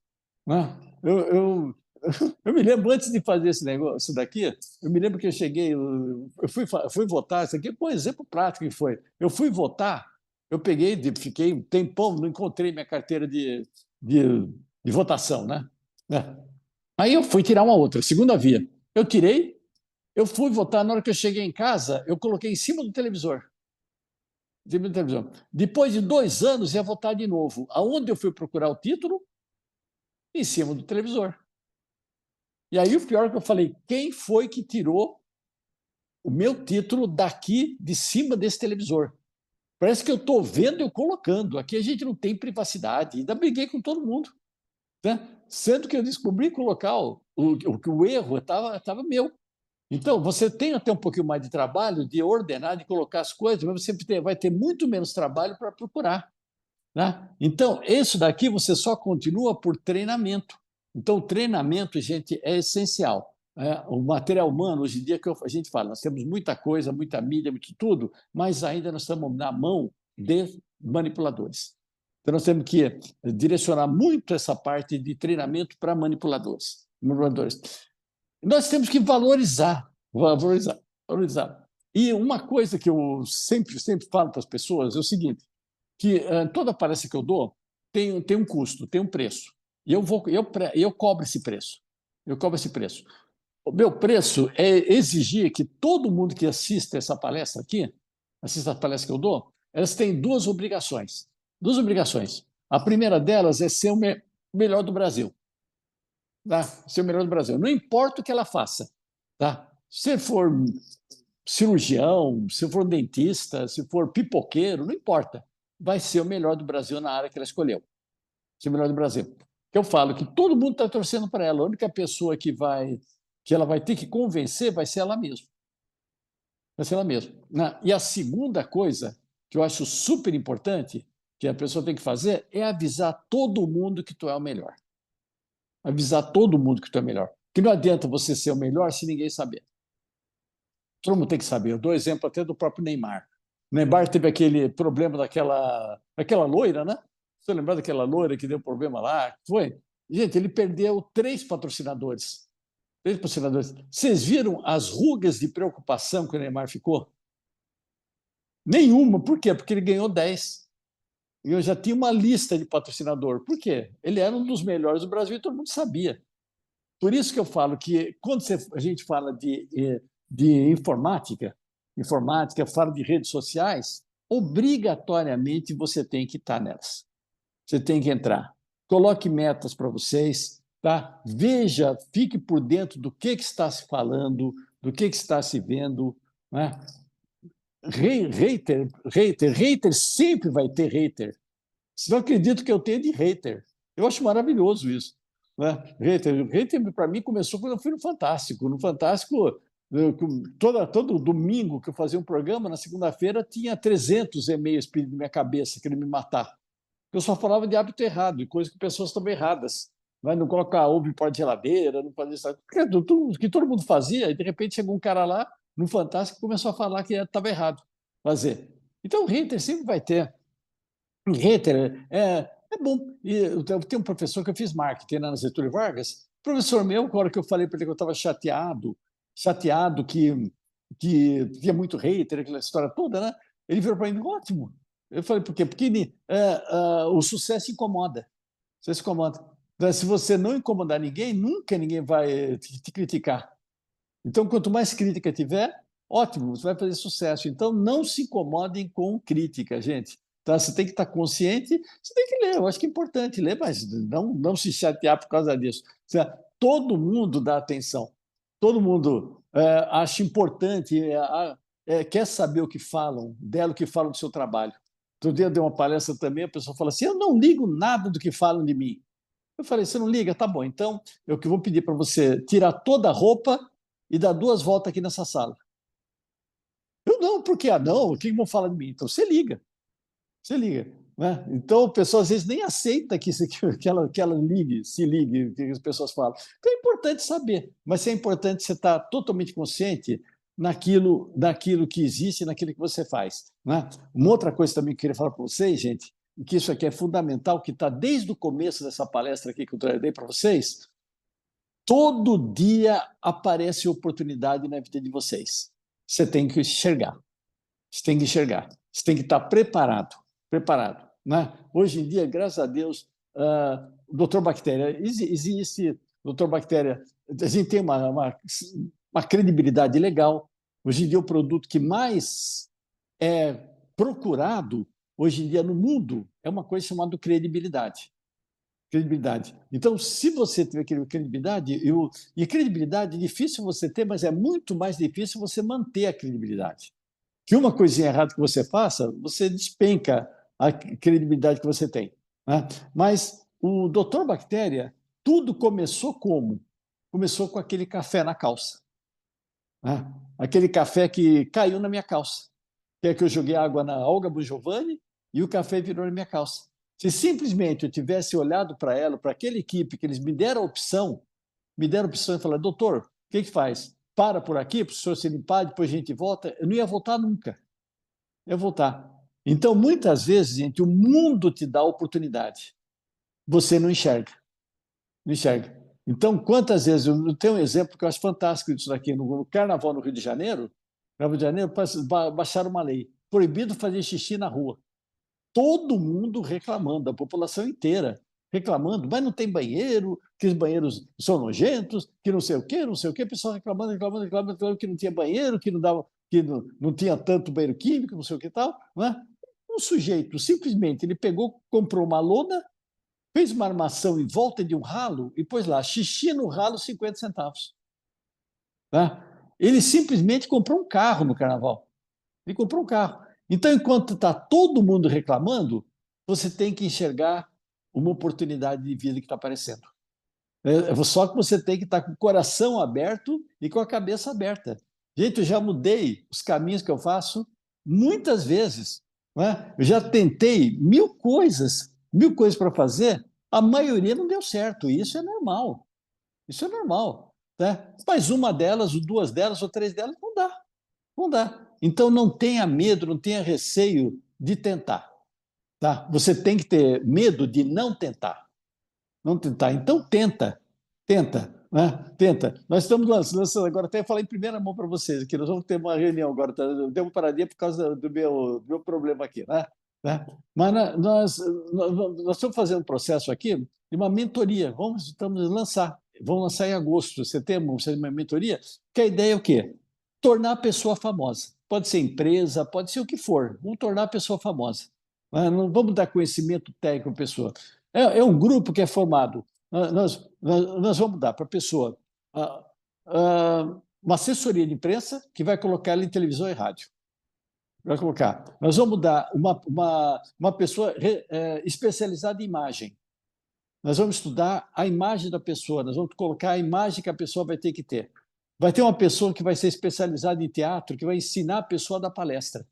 B: Né? Eu me lembro, antes de fazer esse negócio daqui, eu me lembro que eu cheguei, eu fui votar, isso aqui foi um exemplo prático que foi. Eu fui votar, eu fiquei um tempão, não encontrei minha carteira de votação, né? Aí eu fui tirar uma outra, segunda via. Eu tirei, eu fui votar, na hora que eu cheguei em casa, eu coloquei em cima do televisor. Depois de 2 anos, ia votar de novo. Aonde eu fui procurar o título? Em cima do televisor. E aí o pior é que eu falei, quem foi que tirou o meu título daqui de cima desse televisor? Parece que eu estou vendo e eu colocando. Aqui a gente não tem privacidade. Ainda briguei com todo mundo. Né? Sendo que eu descobri colocar o erro estava meu. Então, você tem até um pouquinho mais de trabalho de ordenar, de colocar as coisas, mas você vai ter muito menos trabalho para procurar. Né? Então, isso daqui você só continua por treinamento. Então, o treinamento, gente, é essencial. O material humano, hoje em dia, que a gente fala, nós temos muita coisa, muita mídia, muito tudo, mas ainda nós estamos na mão de manipuladores. Então, nós temos que direcionar muito essa parte de treinamento para manipuladores. Nós temos que valorizar. E uma coisa que eu sempre falo para as pessoas é o seguinte, que toda palestra que eu dou tem um custo, tem um preço. E eu cobro esse preço. O meu preço é exigir que todo mundo que assista essa palestra aqui, assista a palestra que eu dou, elas têm 2 obrigações. 2 obrigações. A primeira delas é ser o melhor do Brasil. Tá? Ser o melhor do Brasil. Não importa o que ela faça. Tá? Se for cirurgião, se for dentista, se for pipoqueiro, não importa. Vai ser o melhor do Brasil na área que ela escolheu. Ser o melhor do Brasil. Eu falo que todo mundo está torcendo para ela. A única pessoa que ela vai ter que convencer vai ser ela mesma. Vai ser ela mesma. E a segunda coisa que eu acho super importante que a pessoa tem que fazer é avisar todo mundo que tu é o melhor. Avisar todo mundo que tu é melhor. Porque não adianta você ser o melhor se ninguém saber. Todo mundo tem que saber. Eu dou exemplo até do próprio Neymar. O Neymar teve aquele problema daquela loira, né? Você lembra daquela loira que deu problema lá? Foi? Gente, ele perdeu 3 patrocinadores. 3 patrocinadores. Vocês viram as rugas de preocupação que o Neymar ficou? Nenhuma. Por quê? Porque ele ganhou 10. E eu já tinha uma lista de patrocinador. Por quê? Ele era um dos melhores do Brasil e todo mundo sabia. Por isso que eu falo que quando a gente fala de informática, fala de redes sociais, obrigatoriamente você tem que estar nelas. Você tem que entrar. Coloque metas para vocês, tá? Veja, fique por dentro do que está se falando, do que está se vendo, né? Hater sempre vai ter hater. Vocês não acreditam que eu tenho de hater. Eu acho maravilhoso isso. Né? Hater para mim, começou quando eu fui no Fantástico. No Fantástico, todo domingo que eu fazia um programa, na segunda-feira, tinha 300 e-mails pedindo na minha cabeça, querendo me matar. Eu só falava de hábito errado, de coisas que pessoas estão erradas. Não colocar ovo em pó de geladeira, não fazer isso. Que todo mundo fazia, e de repente chegou um cara lá, no Fantástico, e começou a falar que estava errado fazer. Então, hater sempre vai ter. Hater é bom. Eu tenho um professor que eu fiz marketing na Getúlio Vargas, professor meu, na hora que eu falei para ele que eu estava chateado que tinha muito hater, aquela história toda, né? Ele virou para mim, ótimo. Eu falei, por quê? Porque o sucesso incomoda. Você se incomoda. Então, se você não incomodar ninguém, nunca ninguém vai te criticar. Então, quanto mais crítica tiver, ótimo, você vai fazer sucesso. Então, não se incomodem com crítica, gente. Então, você tem que estar consciente, você tem que ler. Eu acho que é importante ler, mas não se chatear por causa disso. Todo mundo dá atenção. Todo mundo acha importante, quer saber o que falam dela, o que falam do seu trabalho. Outro dia eu dei uma palestra também, a pessoa fala assim, eu não ligo nada do que falam de mim. Eu falei, você não liga? Tá bom, então eu que vou pedir para você tirar toda a roupa e dar 2 voltas aqui nessa sala. Eu não, por quê? Não, o que vão falar de mim? Então você liga. Né? Então, a pessoa às vezes nem aceita que ela se ligue, que as pessoas falam. Então, é importante saber, mas é importante você estar totalmente consciente naquilo que existe, naquilo que você faz. Né? Uma outra coisa também que eu queria falar para vocês, gente, e que isso aqui é fundamental, que está desde o começo dessa palestra aqui que eu dei para vocês, todo dia aparece oportunidade na vida de vocês. Você tem que enxergar. Você tem que estar preparado. Né? Hoje em dia, graças a Deus, o Dr. Bactéria existe, Dr. Bactéria, a gente tem uma credibilidade legal. Hoje em dia, o produto que mais é procurado hoje em dia no mundo é uma coisa chamada credibilidade. Então, se você tiver credibilidade, e credibilidade é difícil você ter, mas é muito mais difícil você manter a credibilidade. Que uma coisinha errada que você faça, você despenca a credibilidade que você tem. Né? Mas o Dr. Bactéria, tudo começou como? Começou com aquele café na calça. Né? Aquele café que caiu na minha calça. Que é que eu joguei água na Olga Bugiovanni e o café virou na minha calça. Se simplesmente eu tivesse olhado para ela, para aquela equipe, que eles me deram a opção e falaram, doutor, o que faz? Para por aqui, para o senhor se limpar, depois a gente volta. Eu não ia voltar nunca. Então, muitas vezes, gente, o mundo te dá oportunidade. Você não enxerga. Então, quantas vezes, eu tenho um exemplo que eu acho fantástico disso daqui, no Carnaval no Rio de Janeiro, baixaram uma lei, proibido fazer xixi na rua. Todo mundo reclamando, a população inteira reclamando, mas não tem banheiro, que os banheiros são nojentos, que não sei o quê, o pessoal reclamando que não tinha banheiro, que não tinha tanto banheiro químico, não sei o que tal. Né? Um sujeito, simplesmente, ele pegou, comprou uma lona, fez uma armação em volta de um ralo e pôs lá, xixi no ralo, 50 centavos. Tá? Ele simplesmente comprou um carro no Carnaval. Ele comprou um carro. Então, enquanto está todo mundo reclamando, você tem que enxergar uma oportunidade de vida que está aparecendo. Só que você tem que estar com o coração aberto e com a cabeça aberta. Gente, eu já mudei os caminhos que eu faço muitas vezes. Né? Eu já tentei mil coisas para fazer. A maioria não deu certo, e isso é normal. Isso é normal, né? Mas uma delas, ou duas delas, ou três delas, não dá. Não dá. Então, não tenha medo, não tenha receio de tentar. Tá? Você tem que ter medo de não tentar. Não tentar. Então, tenta. Tenta. Né? Tenta. Nós estamos lançando agora, até falar em primeira mão para vocês aqui. Nós vamos ter uma reunião agora. Tá? Deu uma paradinha por causa do meu problema aqui. Né? Mas nós estamos fazendo um processo aqui de uma mentoria. Estamos lançar. Vamos lançar em agosto, setembro, vamos fazer uma mentoria. Que a ideia é o quê? Tornar a pessoa famosa. Pode ser empresa, pode ser o que for. Vamos tornar a pessoa famosa. Não vamos dar conhecimento técnico para a pessoa. É um grupo que é formado. Nós vamos dar para a pessoa uma assessoria de imprensa que vai colocar ela em televisão e rádio. Vai colocar. Nós vamos dar uma pessoa especializada em imagem. Nós vamos estudar a imagem da pessoa, nós vamos colocar a imagem que a pessoa vai ter que ter. Vai ter uma pessoa que vai ser especializada em teatro, que vai ensinar a pessoa a dar palestra.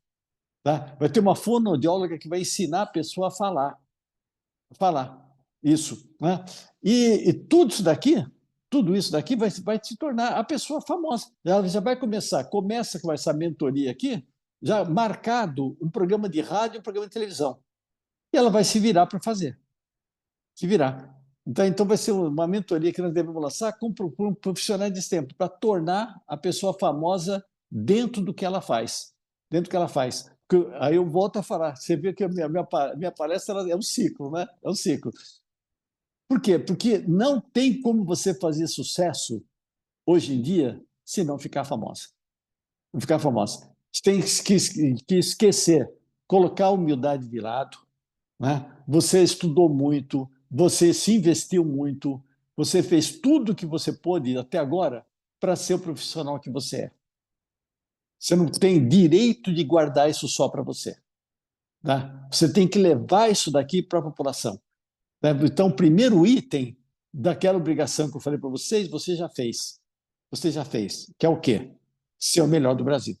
B: Tá? Vai ter uma fonoaudióloga que vai ensinar a pessoa a falar. Isso. Né? E tudo isso daqui vai se tornar a pessoa famosa. Ela já vai começa com essa mentoria aqui, já marcado um programa de rádio e um programa de televisão. E ela vai se virar para fazer. Se virar. Então vai ser uma mentoria que nós devemos lançar com profissionais desse tempo, para tornar a pessoa famosa dentro do que ela faz. Dentro do que ela faz. Aí eu volto a falar, você vê que a minha palestra é um ciclo, né? É um ciclo. Por quê? Porque não tem como você fazer sucesso hoje em dia se não ficar famosa. Não ficar famosa. Você tem que esquecer, colocar a humildade de lado. Né? Você estudou muito, você se investiu muito, você fez tudo o que você pôde até agora para ser o profissional que você é. Você não tem direito de guardar isso só para você. Tá? Você tem que levar isso daqui para a população. Tá? Então, o primeiro item daquela obrigação que eu falei para vocês, você já fez. Você já fez. Que é o quê? Ser o melhor do Brasil.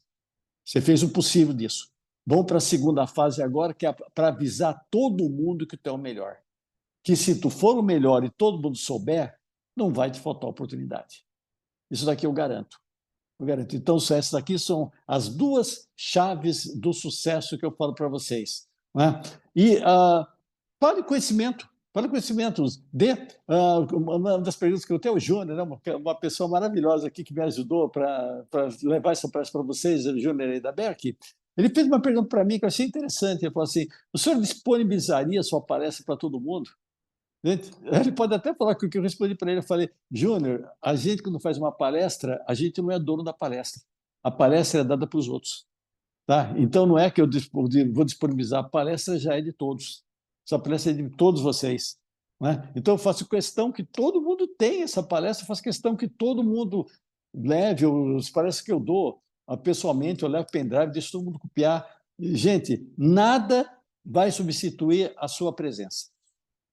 B: Você fez o possível disso. Vamos para a segunda fase agora, que é para avisar todo mundo que tu é o melhor. Que se tu for o melhor e todo mundo souber, não vai te faltar oportunidade. Isso daqui eu garanto. Então, essas daqui são as duas chaves do sucesso que eu falo para vocês. Né? E fale conhecimento. Fale conhecimento. Uma das perguntas que eu tenho é o Júnior, né? Uma pessoa maravilhosa aqui que me ajudou para levar essa palestra para vocês, o Júnior aí da Berk. Ele fez uma pergunta para mim que eu achei interessante. Ele falou assim: o senhor disponibilizaria sua palestra para todo mundo? Ele pode até falar que o que eu respondi para ele, eu falei: Júnior, a gente quando faz uma palestra, a gente não é dono da palestra. A palestra é dada para os outros. Tá? Então não é que eu vou disponibilizar, a palestra já é de todos. Essa palestra é de todos vocês. Né? Então eu faço questão que todo mundo tenha essa palestra, eu faço questão que todo mundo leve as palestras que eu dou pessoalmente, eu levo pendrive, deixo todo mundo copiar. Gente, nada vai substituir a sua presença.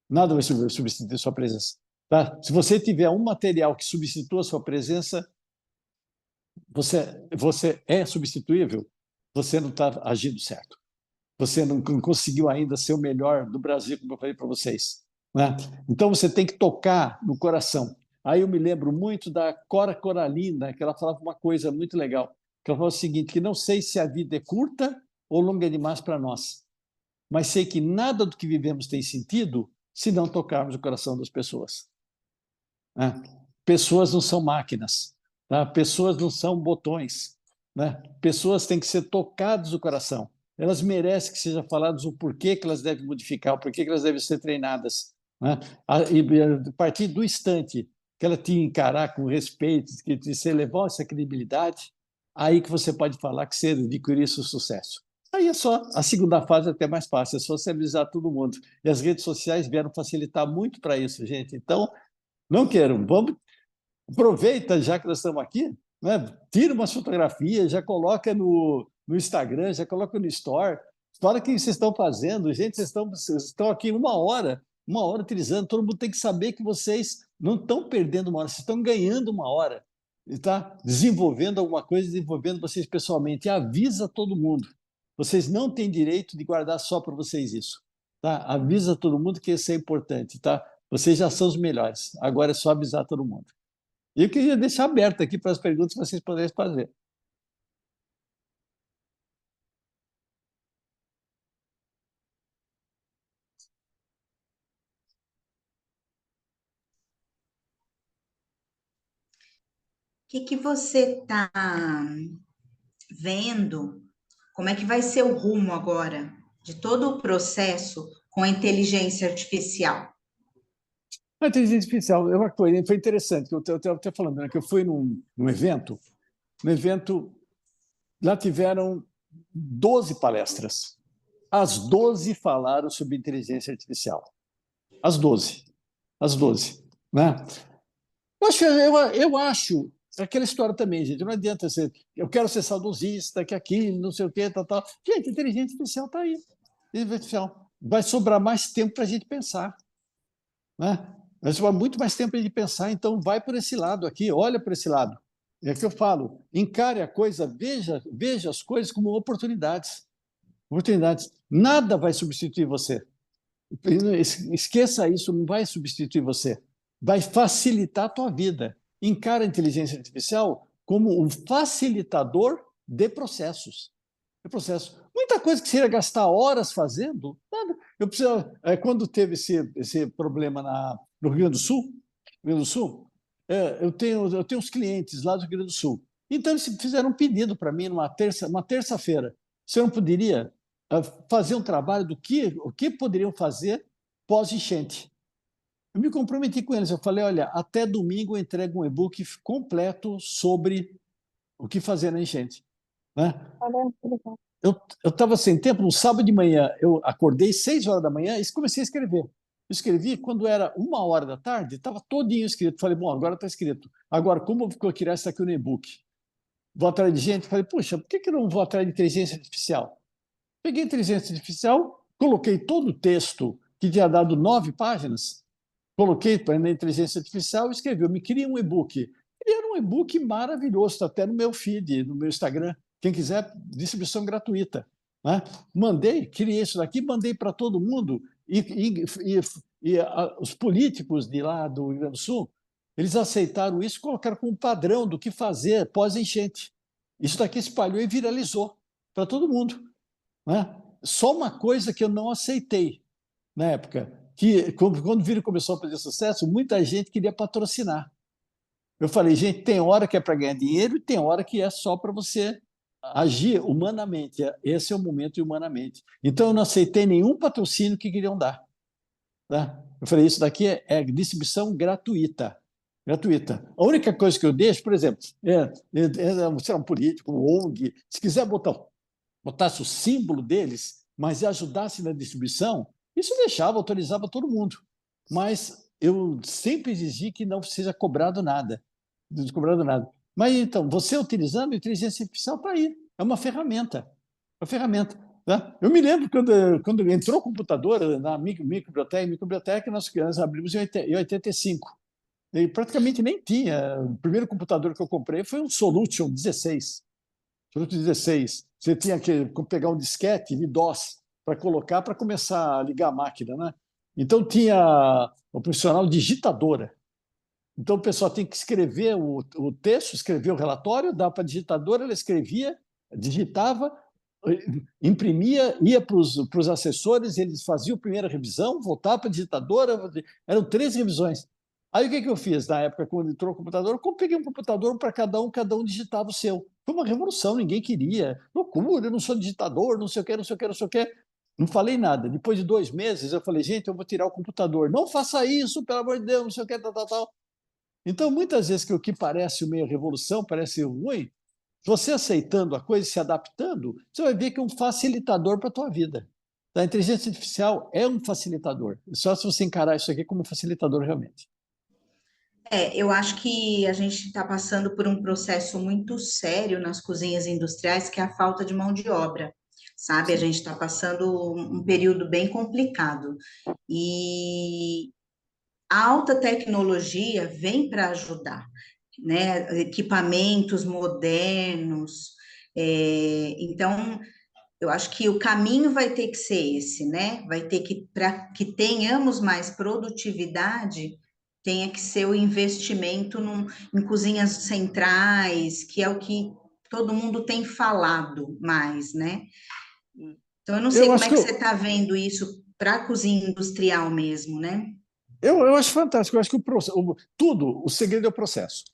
B: Nada vai substituir a sua presença. Tá? Se você tiver um material que substitua a sua presença, você é substituível, você não está agindo certo. Você não conseguiu ainda ser o melhor do Brasil, como eu falei para vocês. Né? Então, você tem que tocar no coração. Aí eu me lembro muito da Cora Coralina, que ela falava uma coisa muito legal, que ela falava o seguinte, que não sei se a vida é curta ou longa demais para nós, mas sei que nada do que vivemos tem sentido se não tocarmos o coração das pessoas. Né? Pessoas não são máquinas, tá? Pessoas não são botões. Né? Pessoas têm que ser tocadas no coração. Elas merecem que seja falados o porquê que elas devem modificar, o porquê que elas devem ser treinadas. Né? E a partir do instante que ela te encarar com respeito, que você elevar essa credibilidade, aí que você pode falar que você adquiriu esse sucesso. Aí é só, a segunda fase é até mais fácil, é socializar todo mundo. E as redes sociais vieram facilitar muito para isso, gente. Então, não quero, vamos, aproveita já que nós estamos aqui, né? Tira umas fotografias, já coloca no Instagram, já coloca no Store. Fala o que vocês estão fazendo. Gente, vocês estão aqui uma hora utilizando. Todo mundo tem que saber que vocês não estão perdendo uma hora, vocês estão ganhando uma hora. Está desenvolvendo alguma coisa, desenvolvendo vocês pessoalmente. E avisa todo mundo. Vocês não têm direito de guardar só para vocês isso. Tá? Avisa todo mundo que isso é importante. Tá? Vocês já são os melhores. Agora é só avisar todo mundo. E eu queria deixar aberto aqui para as perguntas que vocês poderem fazer.
D: O que você está vendo? Como é que vai ser o rumo agora de todo o processo com a inteligência artificial?
B: A inteligência artificial é uma coisa, foi interessante, que eu estava até falando, né, que eu fui num evento, lá tiveram 12 palestras. As 12 falaram sobre inteligência artificial. As 12. As 12. Né? Eu acho aquela história também, gente. Não adianta ser. Eu quero ser saudosista, que aquilo, não sei o quê, tal, tal. Gente, a inteligência artificial está aí. Inteligência artificial. Vai sobrar mais tempo para a gente pensar. Né? Vai sobrar muito mais tempo para a gente pensar. Então, vai por esse lado aqui, olha por esse lado. É que eu falo, encare a coisa, veja as coisas como oportunidades. Oportunidades. Nada vai substituir você. Esqueça isso, não vai substituir você. Vai facilitar a tua vida. Encara a inteligência artificial como um facilitador de processos. Muita coisa que você ia gastar horas fazendo, nada. Quando teve esse problema no Rio Grande do Sul, eu tenho uns clientes lá do Rio Grande do Sul. Então, eles fizeram um pedido para mim uma terça-feira. Se eu não poderia fazer um trabalho o que poderiam fazer pós-enchente. Eu me comprometi com eles. Eu falei, olha, até domingo eu entrego um e-book completo sobre o que fazer na enchente. Né? Eu estava sem tempo, no sábado de manhã, eu acordei 6 horas da manhã e comecei a escrever. Eu escrevi, quando era 1 hora da tarde, estava todinho escrito. Falei, bom, agora está escrito. Agora, como eu vou criar isso aqui no e-book? Vou atrás de gente? Falei, puxa, por que eu não vou atrás de inteligência artificial? Peguei a inteligência artificial, coloquei todo o texto, que tinha dado 9 páginas, coloquei na inteligência artificial e escrevi. Eu me criei um e-book. E era um e-book maravilhoso, está até no meu feed, no meu Instagram. Quem quiser, distribuição gratuita. Né? Criei isso daqui, mandei para todo mundo. Os políticos de lá do Rio Grande do Sul, eles aceitaram isso e colocaram como padrão do que fazer pós-enchente. Isso daqui espalhou e viralizou para todo mundo. Né? Só uma coisa que eu não aceitei na época, que quando o vídeo começou a fazer sucesso, muita gente queria patrocinar. Eu falei, gente, tem hora que é para ganhar dinheiro e tem hora que é só para você agir humanamente. Esse é o momento humanamente. Então, eu não aceitei nenhum patrocínio que queriam dar. Né? Eu falei, isso daqui é distribuição gratuita. Gratuita. A única coisa que eu deixo, por exemplo, você é um político, um ONG, se quiser botasse o símbolo deles, mas ajudasse na distribuição, isso deixava, autorizava todo mundo. Mas eu sempre exigi que não seja cobrado nada. Não seja cobrado nada. Mas então, você utilizando a inteligência artificial está aí. É uma ferramenta. Uma ferramenta. Né? Eu me lembro quando entrou o computador na microbiblioteca, nós abrimos em 85. E praticamente nem tinha. O primeiro computador que eu comprei foi um Solution 16. Solution 16. Você tinha que pegar um disquete de DOS para colocar para começar a ligar a máquina. Né? Então tinha o profissional digitadora. Então, o pessoal tem que escrever o texto, escrever o relatório, dá para a digitadora, ela escrevia, digitava, imprimia, ia para os assessores, eles faziam a primeira revisão, voltava para a digitadora, eram 3 revisões. Aí, o que eu fiz na época, quando entrou o computador? Eu peguei um computador para cada um digitava o seu. Foi uma revolução, ninguém queria. Loucura, eu não sou digitador, não sei o quê, não sei o quê, não sei o quê. Não falei nada. Depois de 2 meses, eu falei, gente, eu vou tirar o computador. Não faça isso, pelo amor de Deus, não sei o quê, tal, tal, tal. Então, muitas vezes que o que parece meio revolução, parece ruim, você aceitando a coisa, se adaptando, você vai ver que é um facilitador para a tua vida. A inteligência artificial é um facilitador. Só se você encarar isso aqui como facilitador realmente.
D: Eu acho que a gente está passando por um processo muito sério nas cozinhas industriais, que é a falta de mão de obra, sabe? A gente está passando um período bem complicado. E a alta tecnologia vem para ajudar, né? Equipamentos modernos. Então, Eu acho que o caminho vai ter que ser esse, né? Vai ter que, para que tenhamos mais produtividade, tenha que ser o investimento em cozinhas centrais, que é o que todo mundo tem falado mais, né? Então, eu não sei
B: Eu
D: como
B: acho
D: é
B: que
D: que você está vendo isso para a cozinha industrial mesmo, né?
B: eu acho fantástico. Eu acho que o segredo é o processo.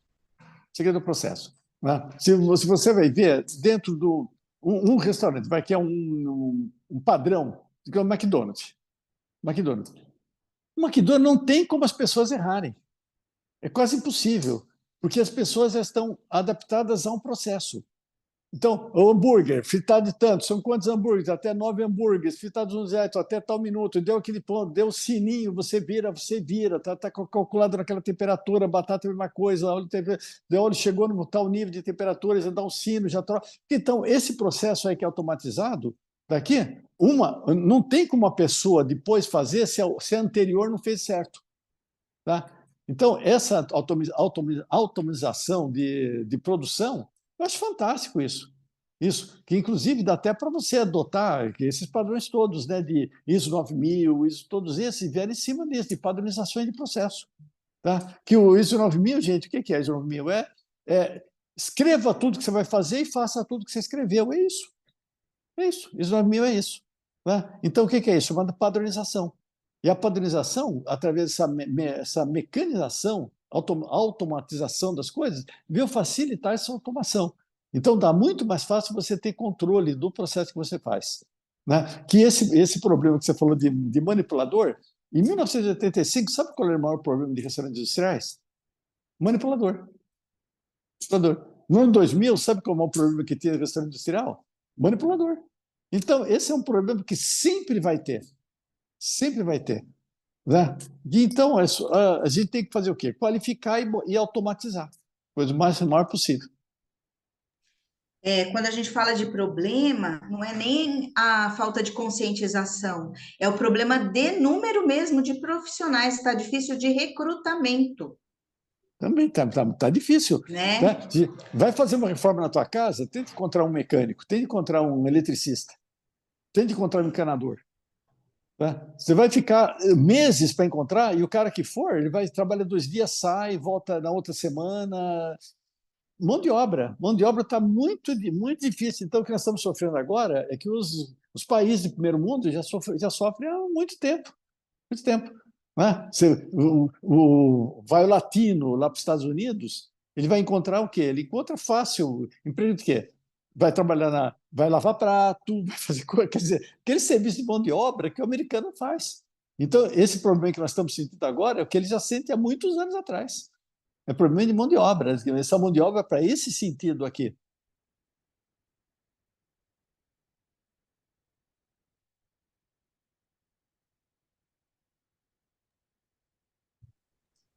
B: O segredo é o processo. Né? Se você vai ver dentro do um restaurante, vai que é um padrão, que é o McDonald's. McDonald's. O McDonald's não tem como as pessoas errarem. É quase impossível, porque as pessoas já estão adaptadas a um processo. Então, o hambúrguer, fritado de tanto, são quantos hambúrgueres? Até 9 hambúrgueres, fritados no jeito, até tal minuto, deu aquele ponto, deu o sininho, você vira, tá calculado naquela temperatura, batata é a mesma coisa, o óleo chegou no tal nível de temperatura, já dá um sino, já troca. Então, esse processo aí que é automatizado, daqui, não tem como a pessoa depois fazer se a anterior não fez certo. Tá? Então, essa automatização de produção, eu acho fantástico isso. Isso, que inclusive dá até para você adotar esses padrões todos, né, de ISO 9000, todos esses vieram em cima disso, de padronizações de processo. Tá? Que o ISO 9000, gente, o que é ISO 9000? Escreva tudo que você vai fazer e faça tudo que você escreveu. É isso. É isso. ISO 9000 é isso. Tá? Então, o que é isso? Chamada padronização. E a padronização, através dessa mecanização, automatização das coisas, veio facilitar essa automação. Então, dá muito mais fácil você ter controle do processo que você faz. Né? Que esse problema que você falou de manipulador, em 1985, sabe qual era o maior problema de restaurantes industriais? Manipulador. Manipulador. No ano 2000, sabe qual é o maior problema que tinha em restaurante industrial? Manipulador. Então, esse é um problema que sempre vai ter. Sempre vai ter. Né? E então, a gente tem que fazer o quê? Qualificar e automatizar. Coisa o maior possível.
D: Quando a gente fala de problema, não é nem a falta de conscientização, é o problema de número mesmo de profissionais, está difícil de recrutamento,
B: Também tá difícil.
D: né?
B: Tá? Vai fazer uma reforma na tua casa, tenta encontrar um mecânico, tenta encontrar um eletricista, tenta encontrar um encanador. Tá? Você vai ficar meses para encontrar, e o cara que for, ele vai trabalhar 2 dias, sai, volta na outra semana. Mão de obra está muito difícil. Então, o que nós estamos sofrendo agora é que os países de primeiro mundo já sofrem há muito tempo. Muito tempo. Né? Vai o latino lá para os Estados Unidos, ele vai encontrar o quê? Ele encontra fácil emprego de quê? Vai trabalhar vai lavar prato, vai fazer coisa, quer dizer, aquele serviço de mão de obra que o americano faz. Então, esse problema que nós estamos sentindo agora é o que ele já sente há muitos anos atrás. É problema de mão de obra. Essa mão de obra é para esse sentido aqui.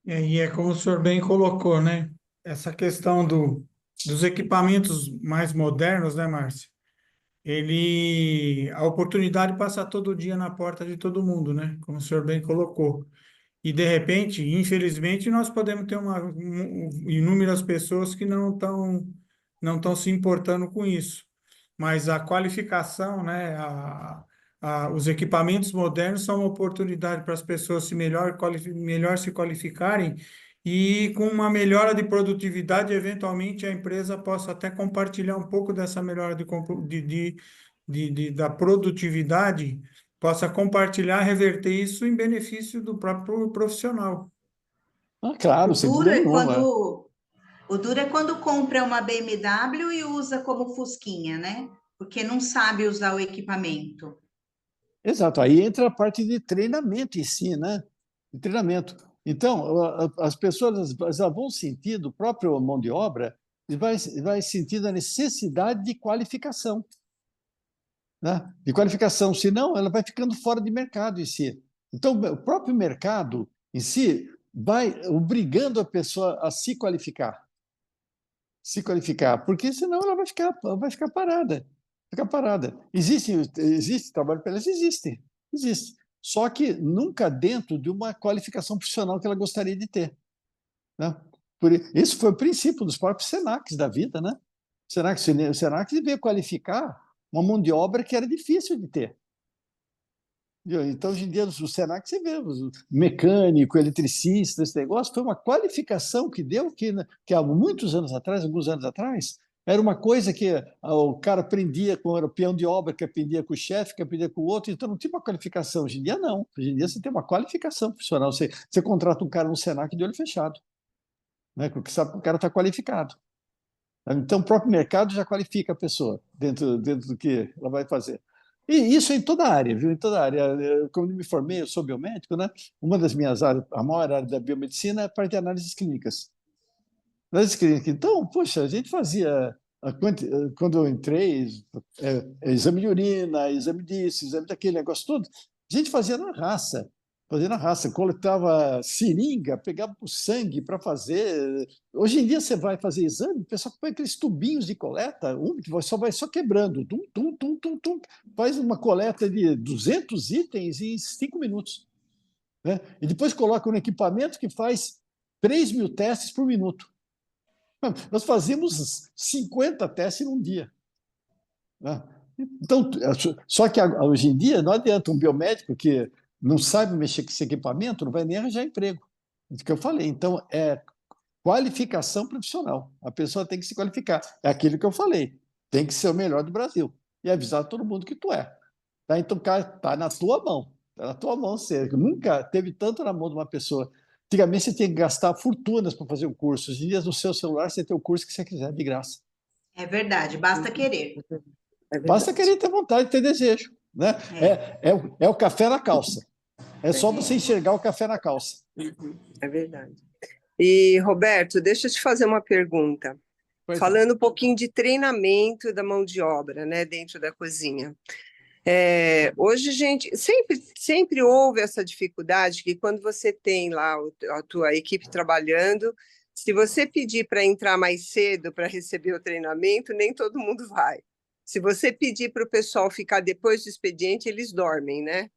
E: E é como o senhor bem colocou, né? Essa questão dos equipamentos mais modernos, né, Márcio? A oportunidade passa todo dia na porta de todo mundo, né? Como o senhor bem colocou. E, de repente, infelizmente, nós podemos ter inúmeras pessoas que não estão se importando com isso. Mas a qualificação, né, os equipamentos modernos são uma oportunidade para as pessoas melhor se qualificarem e com uma melhora de produtividade, eventualmente a empresa possa até compartilhar um pouco dessa melhora da produtividade, possa compartilhar, reverter isso em benefício do próprio profissional.
B: Ah,
D: O
B: claro, sem
D: duro
B: dúvida
D: é
B: nenhuma.
D: quando compra uma BMW e usa como fusquinha, né? Porque não sabe usar o equipamento.
B: Exato. Aí entra a parte de treinamento em si, né? De treinamento. Então, as pessoas já vão sentir do próprio mão de obra e vai sentir a necessidade de qualificação. Né? De qualificação, senão ela vai ficando fora de mercado em si. Então, o próprio mercado em si vai obrigando a pessoa a se qualificar, porque senão ela vai ficar parada. Ficar parada. Existe trabalho para elas? Existe. Só que nunca dentro de uma qualificação profissional que ela gostaria de ter. Né? Esse foi o princípio dos próprios Senacs da vida. Né? O Senac veio qualificar uma mão de obra que era difícil de ter. Então, hoje em dia, no Senac, você vê mecânico, eletricista, esse negócio, foi uma qualificação que deu, que há muitos anos atrás, alguns anos atrás, era uma coisa que o cara aprendia com o peão de obra, que aprendia com o chefe, que aprendia com o outro, então não tinha uma qualificação. Hoje em dia, não. Hoje em dia, você tem uma qualificação profissional. Você contrata um cara no Senac de olho fechado, né? Porque sabe que o cara está qualificado. Então, o próprio mercado já qualifica a pessoa dentro do que ela vai fazer. E isso em toda a área, viu? Em toda a área. Quando me formei, eu sou biomédico, né? Uma das minhas áreas, a maior área da biomedicina é a parte de análises clínicas. Análises clínicas. Então, poxa, a gente fazia, quando eu entrei, exame de urina, exame disso, exame daquele negócio todo, a gente fazia na raça. Coletava seringa, pegava o sangue para fazer. Hoje em dia você vai fazer exame, o pessoal põe aqueles tubinhos de coleta, que só vai só quebrando, tum, tum, tum, tum, tum, faz uma coleta de 200 itens em 5 minutos. Né? E depois coloca um equipamento que faz 3.000 testes por minuto. Nós fazíamos 50 testes num dia. Né? Então, só que hoje em dia não adianta um biomédico que não sabe mexer com esse equipamento, não vai nem arranjar emprego. É o que eu falei. Então, é qualificação profissional. A pessoa tem que se qualificar. É aquilo que eu falei. Tem que ser o melhor do Brasil. E avisar todo mundo que tu é. Tá? Então, cara, está na tua mão. Está na tua mão, sério. Nunca teve tanto na mão de uma pessoa. Antigamente, você tinha que gastar fortunas para fazer o curso. Hoje em dia, no seu celular, você tem o curso que você quiser, de graça.
D: É verdade, basta querer.
B: Basta querer ter vontade, ter desejo. Né? É o café na calça. É só você enxergar o café na calça.
A: É verdade. E, Roberto, deixa eu te fazer uma pergunta. Falando um pouquinho de treinamento da mão de obra, né, dentro da cozinha. Hoje, gente, sempre houve essa dificuldade que quando você tem lá a tua equipe trabalhando, se você pedir para entrar mais cedo para receber o treinamento, nem todo mundo vai. Se você pedir para o pessoal ficar depois do expediente, eles dormem, né?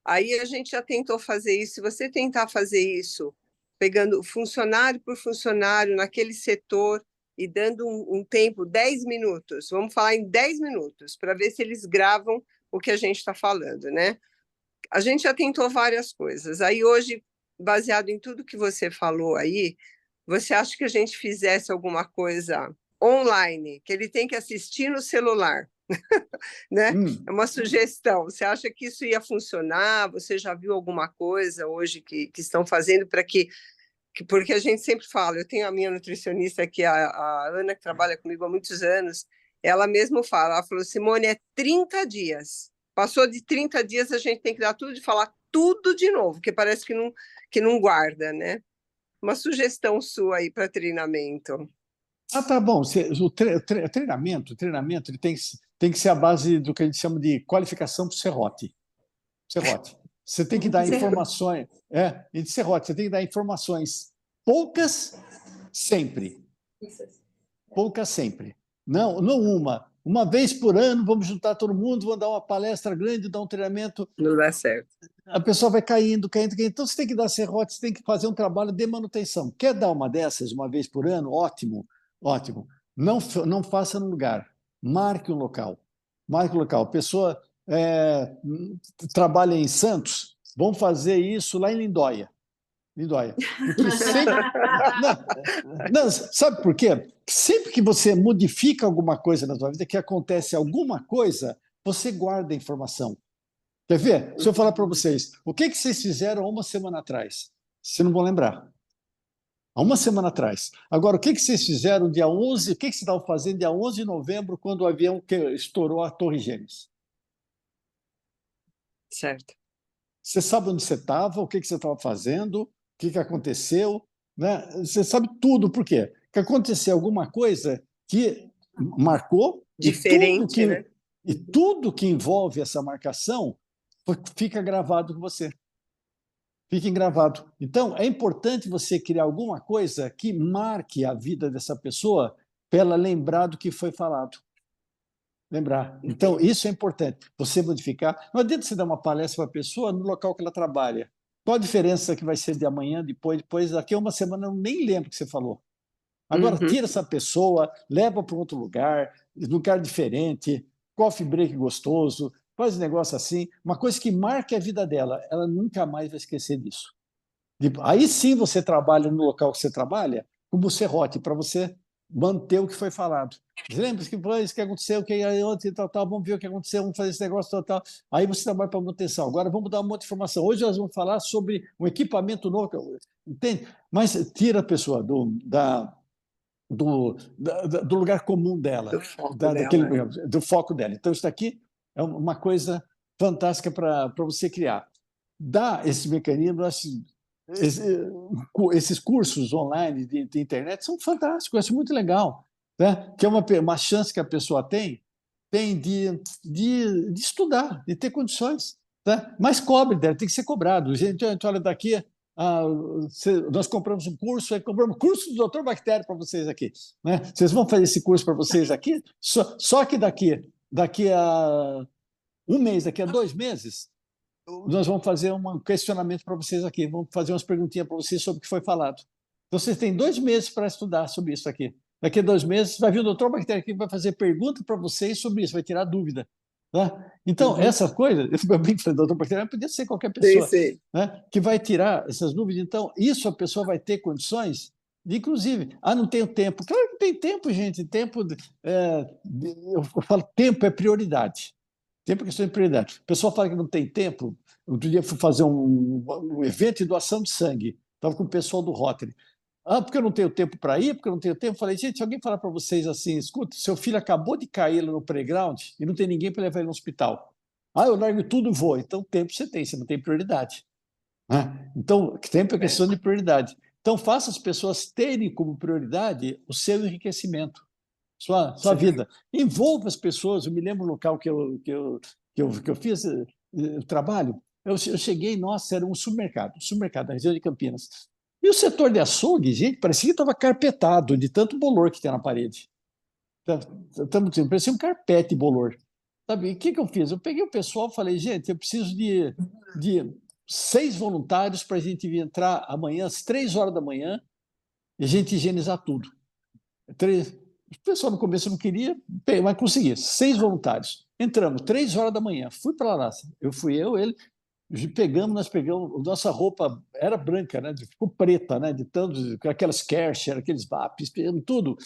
A: Aí a gente já tentou fazer isso. Se você tentar fazer isso, pegando funcionário por funcionário naquele setor e dando um tempo, 10 minutos, vamos falar em 10 minutos, para ver se eles gravam o que a gente está falando, né? A gente já tentou várias coisas. Aí hoje, baseado em tudo que você falou aí, você acha que a gente fizesse alguma coisa online, que ele tem que assistir no celular? Né? É uma sugestão. Você acha que isso ia funcionar? Você já viu alguma coisa hoje que estão fazendo para porque a gente sempre fala, eu tenho a minha nutricionista aqui, a Ana, que trabalha comigo há muitos anos, ela mesma fala, ela falou, Simone, é 30 dias. Passou de 30 dias, a gente tem que dar tudo de falar tudo de novo, porque parece que não guarda, né? Uma sugestão sua aí para treinamento.
B: Tá bom. O treinamento ele tem que ser a base do que a gente chama de qualificação para o serrote. Você tem que dar informações. De serrote, você tem que dar informações poucas sempre. Poucas sempre. Não uma. Uma vez por ano, vamos juntar todo mundo, vamos dar uma palestra grande, dar um treinamento.
A: Não dá certo.
B: A pessoa vai caindo. Então, você tem que dar serrote, você tem que fazer um trabalho de manutenção. Quer dar uma dessas uma vez por ano? Ótimo. Não faça no lugar. Marque um local. A pessoa trabalha em Santos, vamos fazer isso lá em Lindóia. Porque sabe por quê? Sempre que você modifica alguma coisa na sua vida, que acontece alguma coisa, você guarda a informação. Quer ver? Se eu falar para vocês, o que vocês fizeram há uma semana atrás? Vocês não vão lembrar. Há uma semana atrás. Agora, o que vocês fizeram dia 11? O que vocês estavam fazendo dia 11 de novembro, quando o avião estourou a Torre Gêmeas?
A: Certo.
B: Você sabe onde você estava, o que você estava fazendo, o que aconteceu, né? Você sabe tudo. Por quê? Porque aconteceu alguma coisa que marcou.
A: Diferente, né?
B: E tudo que envolve essa marcação fica gravado com você. Fiquem gravado. Então, é importante você criar alguma coisa que marque a vida dessa pessoa para ela lembrar do que foi falado. Lembrar. Então, isso é importante. Você modificar. Não adianta você dar uma palestra para a pessoa no local que ela trabalha. Qual a diferença que vai ser de amanhã, depois, daqui a uma semana, eu nem lembro o que você falou. Agora, tira essa pessoa, leva para outro lugar diferente, coffee break gostoso, faz um negócio assim, uma coisa que marque a vida dela. Ela nunca mais vai esquecer disso. Aí sim você trabalha no local que você trabalha como serrote, para você manter o que foi falado. Lembra que foi isso que aconteceu, que aí ontem, tal, vamos ver o que aconteceu, vamos fazer esse negócio, tal. Aí você trabalha para manutenção. Agora vamos dar uma outra informação. Hoje nós vamos falar sobre um equipamento novo, entende? Mas tira a pessoa do lugar comum dela,
A: Do foco dela.
B: do foco dela. Então, isso daqui é uma coisa fantástica para você criar. Dá esse mecanismo, esses cursos online de internet são fantásticos, acho muito legal, né? Que é uma chance que a pessoa tem de estudar, de ter condições, tá? Mas cobre dela, tem que ser cobrado. Gente, olha, daqui nós compramos um curso, compramos curso do Dr. Bactéria para vocês aqui, né? Vocês vão fazer esse curso para vocês aqui, só que daqui a um mês, daqui a 2 meses, nós vamos fazer um questionamento para vocês aqui, vamos fazer umas perguntinhas para vocês sobre o que foi falado. Então, vocês têm 2 meses para estudar sobre isso aqui. Daqui a 2 meses, vai vir o doutor Bactéria aqui que vai fazer pergunta para vocês sobre isso, vai tirar dúvida. Tá? Então, essa coisa, eu bem falei, doutor Bactéria, podia ser qualquer pessoa,
A: Sim.
B: Né, que vai tirar essas dúvidas. Então, isso a pessoa vai ter condições de, inclusive, não tenho tempo. Claro que tem tempo, gente. Eu falo, tempo é prioridade. Tempo é questão de prioridade. O pessoal fala que não tem tempo. Outro dia fui fazer um evento de doação de sangue. Estava com o pessoal do Rotary. Porque eu não tenho tempo para ir, porque eu não tenho tempo. Falei, gente, se alguém falar para vocês assim, escuta, seu filho acabou de cair lá no playground e não tem ninguém para levar ele no hospital. Eu largo tudo e vou. Então, tempo você não tem prioridade. Né? Então, tempo é questão de prioridade. Então, faça as pessoas terem como prioridade o seu enriquecimento, sua vida. Envolva as pessoas. Eu me lembro do local que eu fiz trabalho. Eu cheguei, nossa, era um supermercado da região de Campinas. E o setor de açougue, gente, parecia que estava carpetado de tanto bolor que tinha na parede. Parecia um carpete de bolor. Sabe? E o que eu fiz? Eu peguei o pessoal e falei, gente, eu preciso de 6 voluntários para a gente entrar amanhã, às 3 horas da manhã, e a gente higienizar tudo. O pessoal no começo não queria, mas consegui. 6 voluntários. Entramos, 3 horas da manhã. Fui para lá. Ele. Nós pegamos, nossa roupa era branca, né? Ficou preta, né? De tantos, aquelas Kärcher, aqueles VAPs, tudo.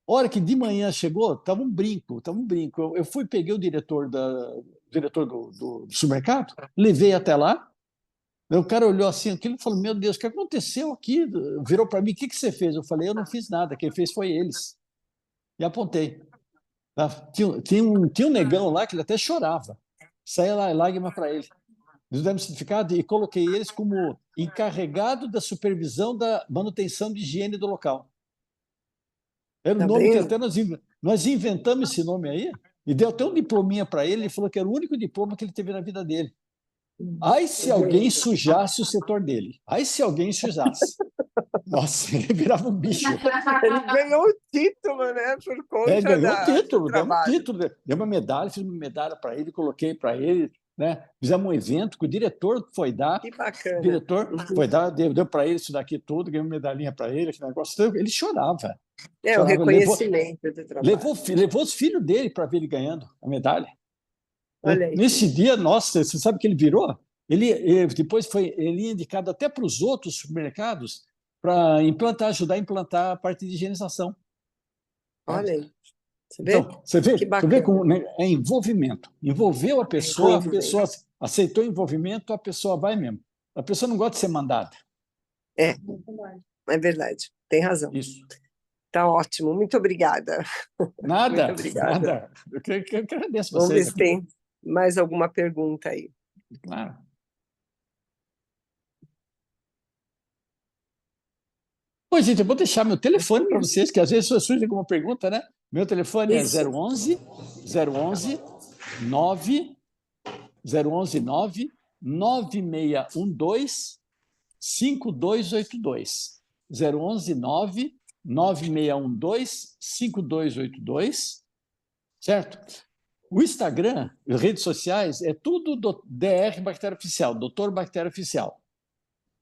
B: A hora que de manhã chegou, estava um brinco. Eu fui, peguei o diretor do supermercado, levei até lá. O cara olhou assim, aquilo e falou: meu Deus, o que aconteceu aqui? Virou para mim: o que você fez? Eu falei: eu não fiz nada, quem fez foi eles. E apontei. Tinha um negão lá que ele até chorava. Saía lá, lágrima para ele. Eles deram certificado e coloquei eles como encarregado da supervisão da manutenção de higiene do local. Era o nome que até nós inventamos esse nome aí, e deu até um diplominha para ele. Ele falou que era o único diploma que ele teve na vida dele. Se alguém sujasse o setor dele. Se alguém sujasse. Nossa, ele virava um bicho.
A: Ele ganhou o título, né? Por conta
B: ganhou o título,
A: deu um
B: título. Deu uma medalha, fiz uma medalha para ele, coloquei para ele. Né? Fizemos um evento que o diretor foi dar.
A: Que bacana.
B: O diretor foi dar, deu para ele isso daqui tudo, ganhou uma medalhinha para ele, aquele negócio. Ele chorava.
A: O reconhecimento do trabalho.
B: Levou os filhos dele para ver ele ganhando a medalha.
A: Olha aí.
B: Nesse dia, nossa, você sabe o que ele virou? Depois ele ia indicado até para os outros supermercados para ajudar a implantar a parte de higienização.
A: Olha aí.
B: Então, você vê como é envolvimento. Envolveu a pessoa aceitou o envolvimento, a pessoa vai mesmo. A pessoa não gosta de ser mandada.
A: É verdade. Tem razão.
B: Isso.
A: Tá ótimo. Muito obrigada.
B: Nada.
A: Muito obrigada.
B: Nada. Eu agradeço
A: Vamos
B: vocês.
A: ver se tem mais alguma pergunta aí.
B: Claro. Pois, gente, eu vou deixar meu telefone para vocês, que às vezes surge alguma pergunta, né? Meu telefone é 011 9 9612 5282. 011 9 9612 5282. Certo? O Instagram, as redes sociais, é tudo do DR Bactéria Oficial, Doutor Bactéria Oficial.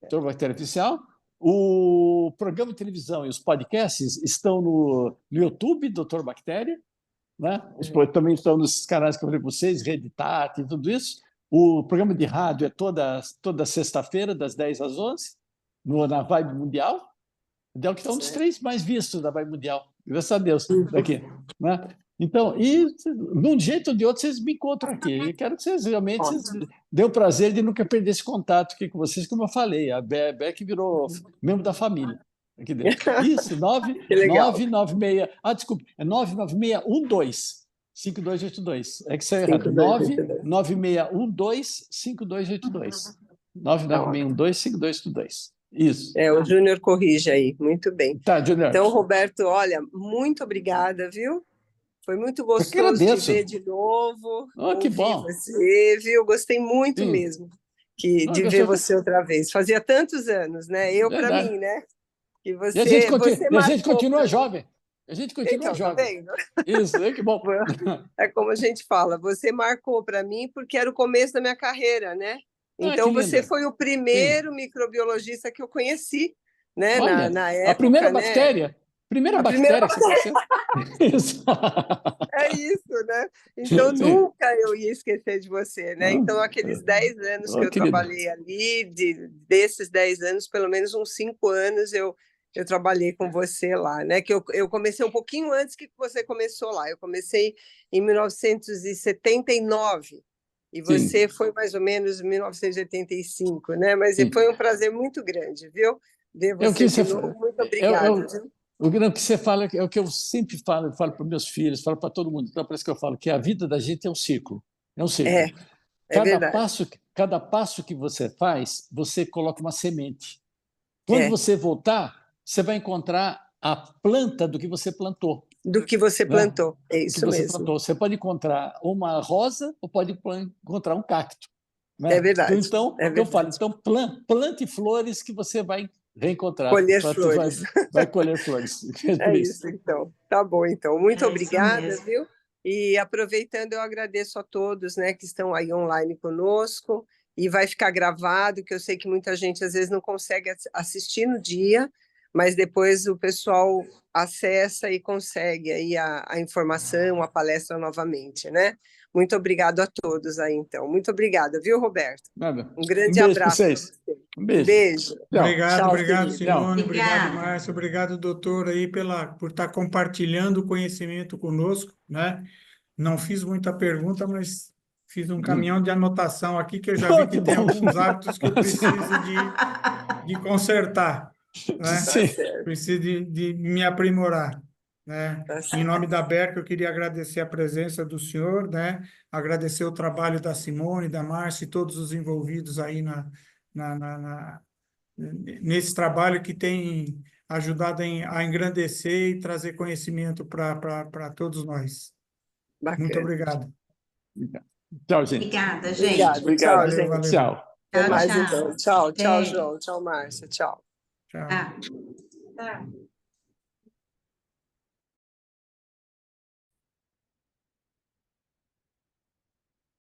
B: Doutor Bactéria Oficial. O programa de televisão e os podcasts estão no YouTube, Doutor Bactéria, né? Também estão nos canais que eu falei para vocês, Rede Tati e tudo isso. O programa de rádio é toda sexta-feira, das 10 às 11, na Vibe Mundial. É que está um dos 3 mais vistos da Vibe Mundial, graças a Deus, daqui. Né? Então, de um jeito ou de outro, vocês me encontram aqui. E quero que vocês realmente dêem o prazer de nunca perder esse contato aqui com vocês, como eu falei. A Beck virou membro da família. Aqui dentro. Isso, 996. Desculpe, é 99612-5282. É que isso é errado. 99612-5282. 99612-5282. Isso.
A: O Júnior corrige aí. Muito bem.
B: Tá, Júnior.
A: Então, Roberto, olha, muito obrigada, viu? Foi muito gostoso te ver de novo.
B: Que bom.
A: Você, viu? Gostei muito mesmo de ver você outra vez. Fazia tantos anos, né? Para mim, né? E
B: a gente continua jovem. A gente continua jovem.
A: Tá vendo?
B: Isso, que bom.
A: É como a gente fala, você marcou para mim porque era o começo da minha carreira, né? Então, você foi o primeiro microbiologista que eu conheci, né?
B: Olha,
A: na época,
B: a primeira
A: né?
B: bactéria. Primeira bactéria que você conheceu. Isso.
A: É isso, né? Então, nunca eu ia esquecer de você, né? Então, aqueles 10 anos que eu trabalhei ali, desses 10 anos, pelo menos uns 5 anos eu trabalhei com você lá, né? Que eu comecei um pouquinho antes que você começou lá. Eu comecei em 1979 e você foi mais ou menos em 1985, né? Mas foi um prazer muito grande, viu? Ver você de novo. Muito obrigada, viu?
B: O que você fala é o que eu sempre falo, eu falo para meus filhos, falo para todo mundo. Então, parece que eu falo que a vida da gente é um ciclo. É um ciclo. Cada passo que você faz, você coloca uma semente. Quando você voltar, você vai encontrar a planta do que você plantou.
A: Do que você plantou, é isso mesmo.
B: Você pode encontrar uma rosa ou pode encontrar um cacto. Né?
A: É verdade.
B: Então, eu falo, plante flores que você vai reencontrar.
A: Colher flores.
B: Vai colher flores.
A: É isso, então. Tá bom, então. Muito obrigada, viu? E aproveitando, eu agradeço a todos, né, que estão aí online conosco. E vai ficar gravado, que eu sei que muita gente às vezes não consegue assistir no dia, mas depois o pessoal acessa e consegue aí a informação, a palestra novamente, né? Muito obrigado a todos aí, então. Muito obrigada, viu, Roberto?
B: Nada.
A: Um grande abraço para
B: vocês.
A: você.
B: Um beijo.
A: Beijo.
E: Obrigado, Simone. Obrigado, Márcio. Obrigado, doutor, aí por estar compartilhando o conhecimento conosco, né? Não fiz muita pergunta, mas fiz um caminhão de anotação aqui, que eu já vi que tem alguns hábitos que eu preciso de consertar, né? Preciso de me aprimorar, né? Em nome da Berca, eu queria agradecer a presença do senhor, né? Agradecer o trabalho da Simone, da Márcia e todos os envolvidos aí nesse trabalho que tem ajudado a engrandecer e trazer conhecimento para todos nós.
A: Bacana.
E: Muito obrigado.
B: Tchau, gente.
D: Obrigada, gente.
A: Obrigado.
E: Valeu,
A: Gente.
E: valeu.
B: Tchau.
A: Até mais, então. Tchau, João. Tchau, Márcia. Tchau.
E: Tchau.
D: Tá.